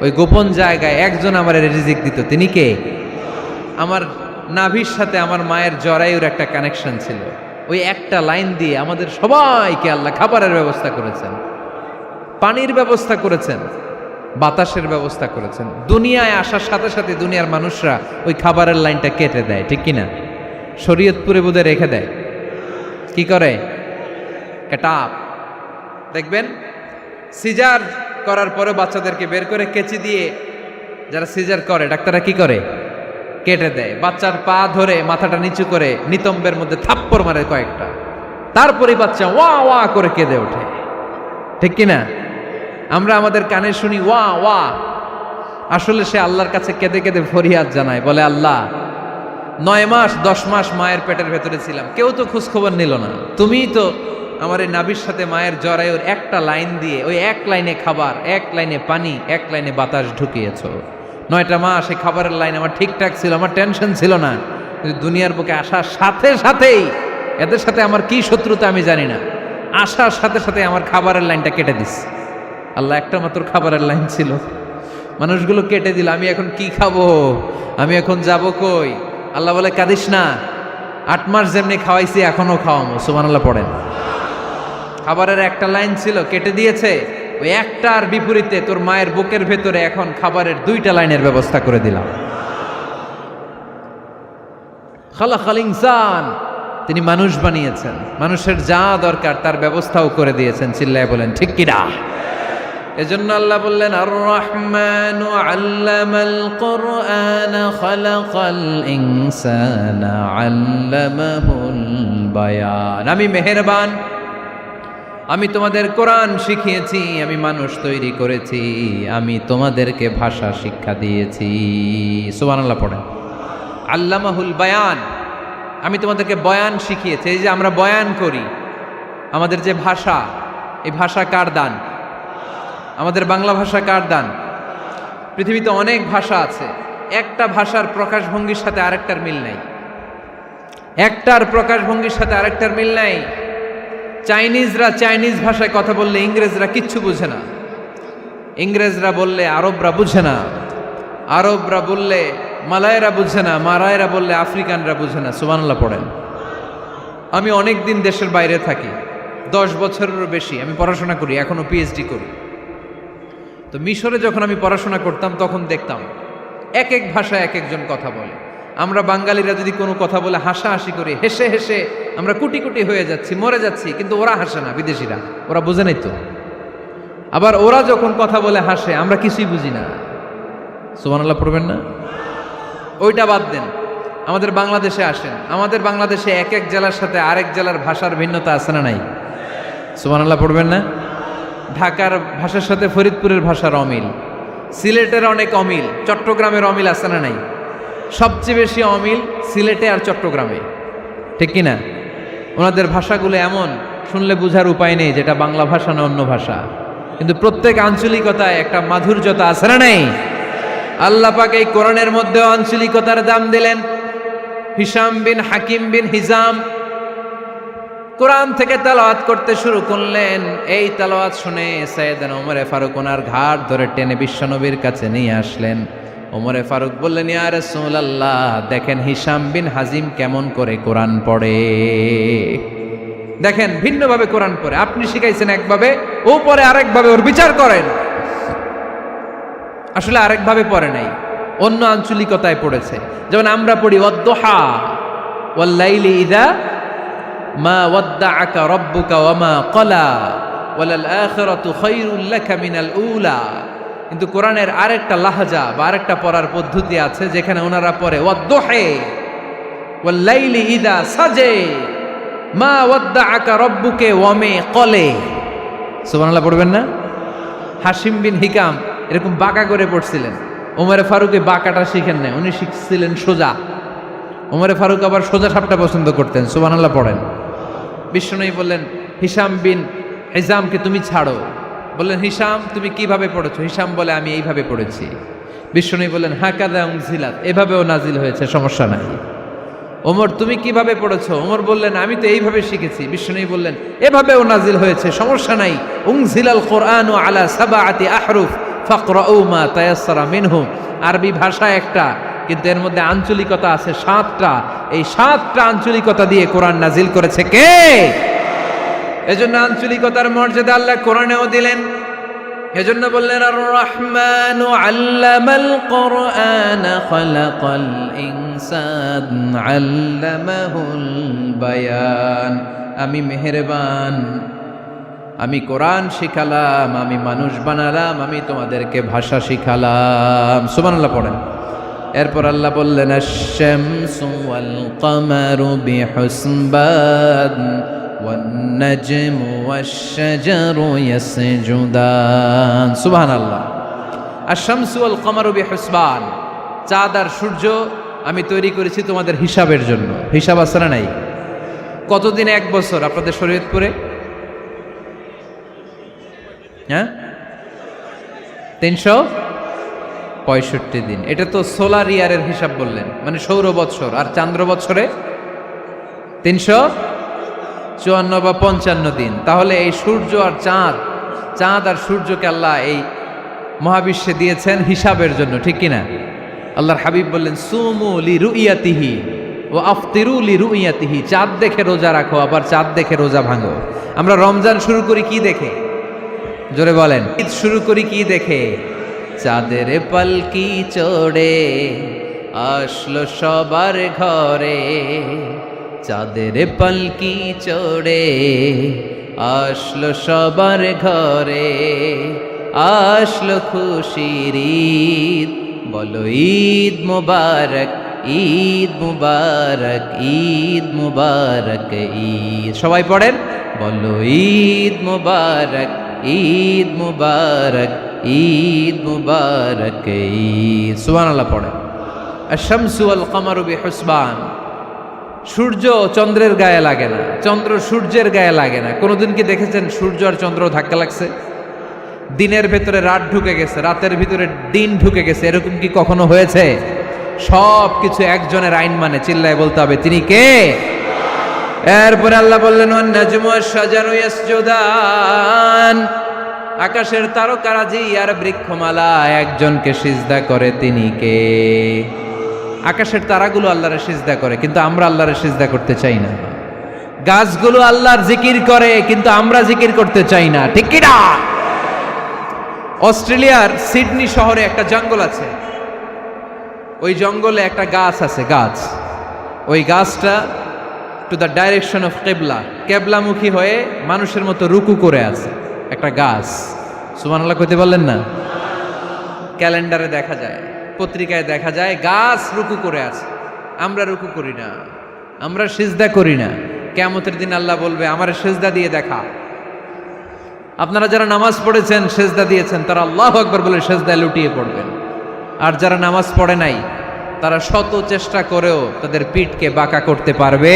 ওই গোপন জায়গায় একজন আমার রিজিক দিত। তিনি কে? আমার নাভির সাথে আমার মায়ের জরায়ুর একটা কানেকশন ছিল। ওই একটা লাইন দিয়ে আমাদের সবাইকে আল্লাহ খাবারের ব্যবস্থা করেছেন, পানির ব্যবস্থা করেছেন, বাতাসের ব্যবস্থা করেছেন। দুনিয়ায় আসার সাথে সাথে দুনিয়ার মানুষরা ওই খাবারের লাইনটা কেটে দেয়, ঠিক কিনা? শরীয়তপুরে বোধে রেখে দেয়। কি করে? কাটাপ। দেখবেন সিজার করার পরে বাচ্চাদেরকে বের করে কেচি দিয়ে, যারা সিজার করে ডাক্তাররা কি করে? কেটে দেয়। বাচ্চার পা ধরে মাথাটা নিচু করে নিতম্বের মধ্যে থাপ্পড় মারে কয়েকটা, তারপরে বাচ্চা ওয়া ওয়া করে কেঁদে ওঠে, ঠিক কিনা? আমরা আমাদের কানে শুনি ওয়া ওয়া, আসলে সে আল্লাহর কাছে কেঁদে কেঁদে ফরিয়াদ জানায়, বলে আল্লাহ 9 মাস 10 মাস মায়ের পেটের ভেতরে ছিলাম, কেউ তো খোঁজ খবর নিল না, তুমিই তো আমার এই নাভির সাথে মায়ের জরায়ুর একটা লাইন দিয়ে, ওই এক লাইনে খাবার, এক লাইনে পানি, এক লাইনে বাতাস ঢুকিয়েছো। 9টা মাস এই খাবারের লাইন আমার ঠিকঠাক ছিল, আমার টেনশন ছিল না। কিন্তু দুনিয়ার বুকে আসার সাথে সাথেই, এদের সাথে আমার কি শত্রুতা আমি জানি না, আসার সাথে সাথে আমার খাবারের লাইনটা কেটে দিস। আল্লাহ একটা মাত্র খাবারের লাইন ছিল, মানুষগুলো কেটে দিল। আমি এখন কি খাবো? আমি এখন যাব কই? আল্লাহ বলে কাঁদিস না, 8 মাস যেমনি খাওয়াইছি এখনো খাওয়াবো। সুবহানাল্লাহ পড়েন। খাবারের একটা লাইন ছিল, কেটে দিয়েছে। ওই একটার বিপরীতে তোর মায়ের বুকের ভেতরে এখন খাবারের 2টা লাইনের ব্যবস্থা করে দিলাম। খালাকাল ইনসান, তিনি মানুষ বানিয়েছেন, মানুষের যা দরকার তার ব্যবস্থাও করে দিয়েছেন। চিল্লায় বলেন ঠিক কিনা? এজন্য আল্লাহ বললেন, আর রহমানু আল্লামাল কুরআন খালাকাল ইনসানা আল্লামাহুল বায়ান। আমি মেহেরবান, আমি তোমাদের কোরআন শিখিয়েছি, আমি মানুষ তৈরি করেছি, আমি তোমাদেরকে ভাষা শিক্ষা দিয়েছি। সুবহানাল্লাহ পড়েন। আল্লামাহুল বায়ান, আমি তোমাদেরকে বয়ান শিখিয়েছি। এই যে আমরা বয়ান করি, আমাদের যে ভাষা, এই ভাষা কার দান? আমাদের বাংলা ভাষা কার দান? পৃথিবীতে অনেক ভাষা আছে, একটা ভাষার প্রকাশভঙ্গির সাথে আরেকটার মিল নাই, একটার প্রকাশভঙ্গির সাথে আরেকটার মিল নাই। চাইনিজরা চাইনিজ ভাষায় কথা বললে ইংরেজরা কিচ্ছু বুঝে না, ইংরেজরা বললে আরবরা বুঝে না, আরবরা বললে মালায়রা বুঝে না, মারায়রা বললে আফ্রিকানরা বুঝে না। সুবহানাল্লাহ পড়েন। আমি অনেক দিন দেশের বাইরে থাকি, 10 বছরেরও বেশি আমি পড়াশোনা করি, এখনো পিএইচডি করি। তো মিশরে যখন আমি পড়াশোনা করতাম তখন দেখতাম এক এক ভাষায় এক একজন কথা বলে। আমরা বাঙালিরা যদি কোনো কথা বলে হাসাহাসি করি, হেসে হেসে আমরা কুটি কুটি হয়ে যাচ্ছি, মরে যাচ্ছি, কিন্তু ওরা হাসে না, বিদেশিরা, ওরা বুঝে নাই তো। আবার ওরা যখন কথা বলে হাসে, আমরা কিছুই বুঝি না। সুবহানাল্লাহ পড়বেন না? ওইটা বাদ দেন, আমাদের বাংলাদেশে আসেন, আমাদের বাংলাদেশে এক এক জেলার সাথে আরেক জেলার ভাষার ভিন্নতা আছে না নাই? সুবহানাল্লাহ পড়বেন না? ঢাকার ভাষার সাথে ফরিদপুরের ভাষার অমিল, সিলেটের অনেক অমিল, চট্টগ্রামের অমিল আছে না নাই? সবচেয়ে বেশি অমিল সিলেটে আর চট্টগ্রামে, ঠিক কিনা? ওনাদের ভাষাগুলো এমন, শুনলে বোঝার উপায় নেই যেটা বাংলা ভাষা না অন্য ভাষা, কিন্তু প্রত্যেক আঞ্চলিকতায় একটা মাধুর্যতা আছে না নেই? আল্লাহ পাক এই কোরআনের মধ্যে আঞ্চলিকতার দাম দিলেন। হিশাম বিন হাকিম বিন হিজাম কোরআন থেকে তেলাওয়াত করতে শুরু করলেন। এই তেলাওয়াত শুনে সাইয়েদনা ওমরে ফারুক ওনার ঘাট ধরে টেনে বিশ্বনবীর কাছে নিয়ে আসলেন। ওমরে ফারুক বললেন, ইয়া রাসূলুল্লাহ, দেখেন হিশাম বিন হাজিম কেমন করে কোরআন পড়ে। দেখেন ভিন্নভাবে কোরআন পড়ে, আপনি শিখাইছেন একভাবে, ও পড়ে আরেকভাবে, ওর বিচার করেন। আসলে আরেকভাবে পড়ে নাই, অন্য আঞ্চলিকতায় পড়েছে। যেমন আমরা পড়ি ওয়াদ-দুহা ওয়াল লাইলি ইযা মা ওয়াদ্দাআকা রাব্বুকা ওয়া মা ক্বালা ওয়ালাল আখিরাতু খায়রুল লাকা মিনাল উলা। কিন্তু কোরআনের আরেকটা লাহজা বা আরেকটা পড়ার পদ্ধতি আছে, যেখানে ওনারা পড়ে ওয়াদ-দুহা ওয়াল লাইলি ইযা সাজে মা ওয়াদ্দাআকা রাব্বুকা ওয়া মা ক্বালা। সুবহানাল্লাহ পড়বেন না? হাশিম বিন হিকাম এরকম বাঁকা করে পড়ছিলেন। ওমরে ফারুকে বাঁকাটা শিখেন না, উনি শিখছিলেন সোজা। ওমরে ফারুক আবার সোজা সাপটা পছন্দ করতেন। সুবহানাল্লাহ পড়েন। বিশ্বনবী বললেন, হিশাম বিন হিজামকে তুমি ছাড়ো। বললেন, হিশাম তুমি কিভাবে পড়েছো? হিশাম বলে, আমি এইভাবে পড়েছি। বিশ্বনবী বললেন, হাকাযা উনজিলাত, এভাবেও নাজিল হয়েছে, সমস্যা নাই। ওমর তুমি কিভাবে পড়েছো? ওমর বললেন, আমি তো এইভাবে শিখেছি। বিশ্বনবী বললেন, এভাবেও নাজিল হয়েছে, সমস্যা নাই। উনজিলাল কোরআনু আলা সাবআতি আহরুফ ফাকরাউ মা তায়াসসারা মিনহু। আরবি ভাষা একটা, কিন্তু এর মধ্যে আঞ্চলিকতা আছে 7টা। এই 7টা আঞ্চলিকতা দিয়ে কোরআন নাজিল করেছে কে? এজন্য আঞ্চলিকতার মর্যাদা আল্লাহ কোরআনেও দিলেন। এজন্য বললেন, আর রহমানু আল্লামাল কোরআন খালাকাল ইনসান আল্লামাহুল বায়ান। আমি মেহেরবান, আমি কোরআন শিখালাম, আমি মানুষ বানালাম, আমি তোমাদেরকে ভাষা শিখালাম। সুবহানাল্লাহ পড়েন। এরপর আল্লাহ বললেন, আশ-শামসু ওয়াল কামারু বিহুসবান ওয়ান নাজমু ওয়াশ-শাজারু ইয়াসজুদান। সুবহানাল্লাহ। আশ-শামসু ওয়াল কামারু বিহুসবান, চাঁদ আর সূর্য আমি তৈরি করেছি তোমাদের হিসাবের জন্য। হিসাব আছে না নাই? কতদিন এক বছর আপনাদের শরীয়তপুরে? হ্যাঁ, 365 দিন। এটা তো সোলার ইয়ারের হিসাব বললেন, মানে সৌর বৎসর। আর চান্দ্র বৎসরে 354 বা 55 দিন। তাহলে এই সূর্য আর চাঁদ, চাঁদ আর সূর্যকে আল্লাহ এই মহাবিশ্বে দিয়েছেন হিসাবের জন্য, ঠিক কিনা? আল্লাহর হাবিব বললেন, সুমু লিরুইয়াতিহি ওয়া আফতিরু লিরুইয়াতিহি। চাঁদ দেখে রোজা রাখো, আবার চাঁদ দেখে রোজা ভাঙো। আমরা রমজান শুরু করি কি দেখে? জোরে বলেন। ঈদ শুরু করি কি দেখে? চাঁদের পালকি চড়ে আসলো সবার ঘরে, চাঁদের পালকি চড়ে আসলো সবার ঘরে, আসলো খুশির ঈদ, বলো ঈদ মুবারক, ঈদ মুবারক, ঈদ মুবারক, ঈদ। সবাই পড়েন, বলো ঈদ মুবারক, ঈদ মুবারক, ঈদ মুবারক, ঈদ। সুবহানাল্লাহ পড়েন। আশ-শামসু ওয়াল কামারু বিহুসবান। সূর্য চন্দ্রের গায়ে লাগে না, চন্দ্র সূর্যের গায়ে লাগে না। কোনোদিন কি দেখেছেন সূর্য আর চন্দ্র ধাক্কা লাগছে? দিনের ভেতরে রাত ঢুকে গেছে, রাতের ভিতরে দিন ঢুকে গেছে, এরকম কি কখনো হয়েছে? সব কিছু একজনের আইন মানে, চিল্লায় বলতে হবে, তিনি কে? এরপরে আল্লাহ বললেন, ওয়ান নাজমু ওয়াশ-শাজারু ইয়াসজুদান। আকাশের তারকারাজি আর বৃক্ষমালা একজনকে সিজদা করে, তিনি কে? আকাশের তারাগুলো আল্লাহরে সিজদা করে, কিন্তু আমরা আল্লাহরে সিজদা করতে চাই না। গাছগুলো আল্লাহর জিকির করে, কিন্তু আমরা জিকির করতে চাই না, ঠিক কি না? অস্ট্রেলিয়ার সিডনি শহরে একটা জঙ্গল আছে। ওই জঙ্গলে একটা গাছ আছে, গাছ। ওই গাছটা টু দ্য ডাইরেকশন অফ কেবলা, কেবলামুখী হয়ে মানুষের মতো রুকু করে আছে একটা গাছ। সুবহানাল্লাহ কইতে বললেন না? ক্যালেন্ডারে দেখা যায়, পত্রিকায় দেখা যায়, গাছ রুকু করে আছে। আমরা রুকু করি না, আমরা সিজদা করি না। কিয়ামতের দিন আল্লাহ বলবে, আমার সিজদা দিয়ে দেখা। আপনারা যারা নামাজ পড়েছেন, সিজদা দিয়েছেন, তারা আল্লাহু আকবার বলে সিজদায় লুটিয়ে পড়বেন। আর যারা নামাজ পড়ে নাই, তারা শত চেষ্টা করেও তাদের পিঠকে বাঁকা করতে পারবে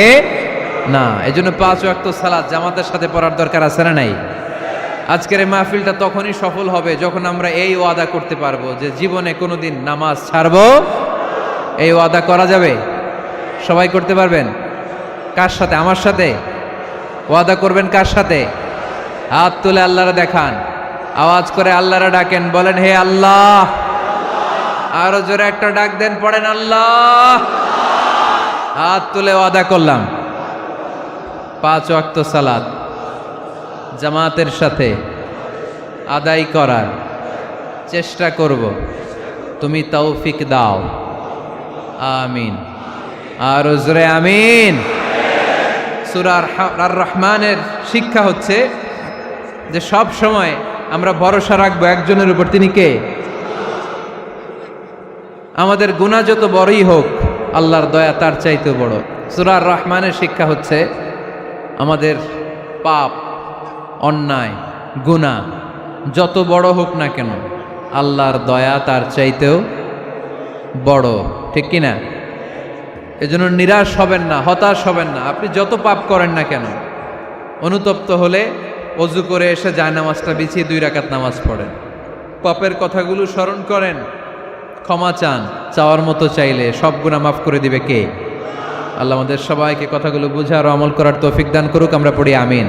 না। এজন্য 5 ওয়াক্ত সালাত জামাতের সাথে পড়ার দরকার আছে না নাই? আজকের এই মাহফিলটা তখনই সফল হবে যখন আমরা এই ওয়াদা করতে পারবো যে জীবনে কোনোদিন নামাজ ছাড়বো। এই ওয়াদা করা যাবে? সবাই করতে পারবেন? কার সাথে? আমার সাথে ওয়াদা করবেন? কার সাথে? হাত তুলে আল্লাহরা দেখান, আওয়াজ করে আল্লাহরা ডাকেন, বলেন হে আল্লাহ। আরো জোরে একটা ডাক দেন, পড়েন আল্লাহ। হাত তুলে ওয়াদা করলাম 5 ওয়াক্ত সালাত জামাতের সাথে আদায় করার চেষ্টা করব, তুমি তৌফিক দাও, আমিন। আর জোরে আমিন। সূরা আর রহমানের শিক্ষা হচ্ছে যে সব সময় আমরা ভরসা রাখবো একজনের উপর, তিনি কে? আমাদের গুনাহ যত বড়ই হোক আল্লাহর দয়া তার চাইতে বড়। সূরা আর রহমানের শিক্ষা হচ্ছে আমাদের পাপ, অন্যায়, গুনাহ যত বড় হোক না কেন আল্লাহর দয়া তার চাইতেও বড়, ঠিক কিনা? এজন্য নিরাশ হবেন না, হতাশ হবেন না। আপনি যত পাপ করেন না কেন, অনুতপ্ত হলে ওযু করে এসে জায়নামাজটা বিছিয়ে 2 রাকাত নামাজ পড়েন, পাপের কথাগুলো স্মরণ করেন, ক্ষমা চান, চাওয়ার মতো চাইলে সব গুনাহ মাফ করে দিবে কে? আল্লাহ আমাদের সবাইকে কথাগুলো বুঝার ও আমল করার তৌফিক দান করুক। আমরা পড়ি আমিন।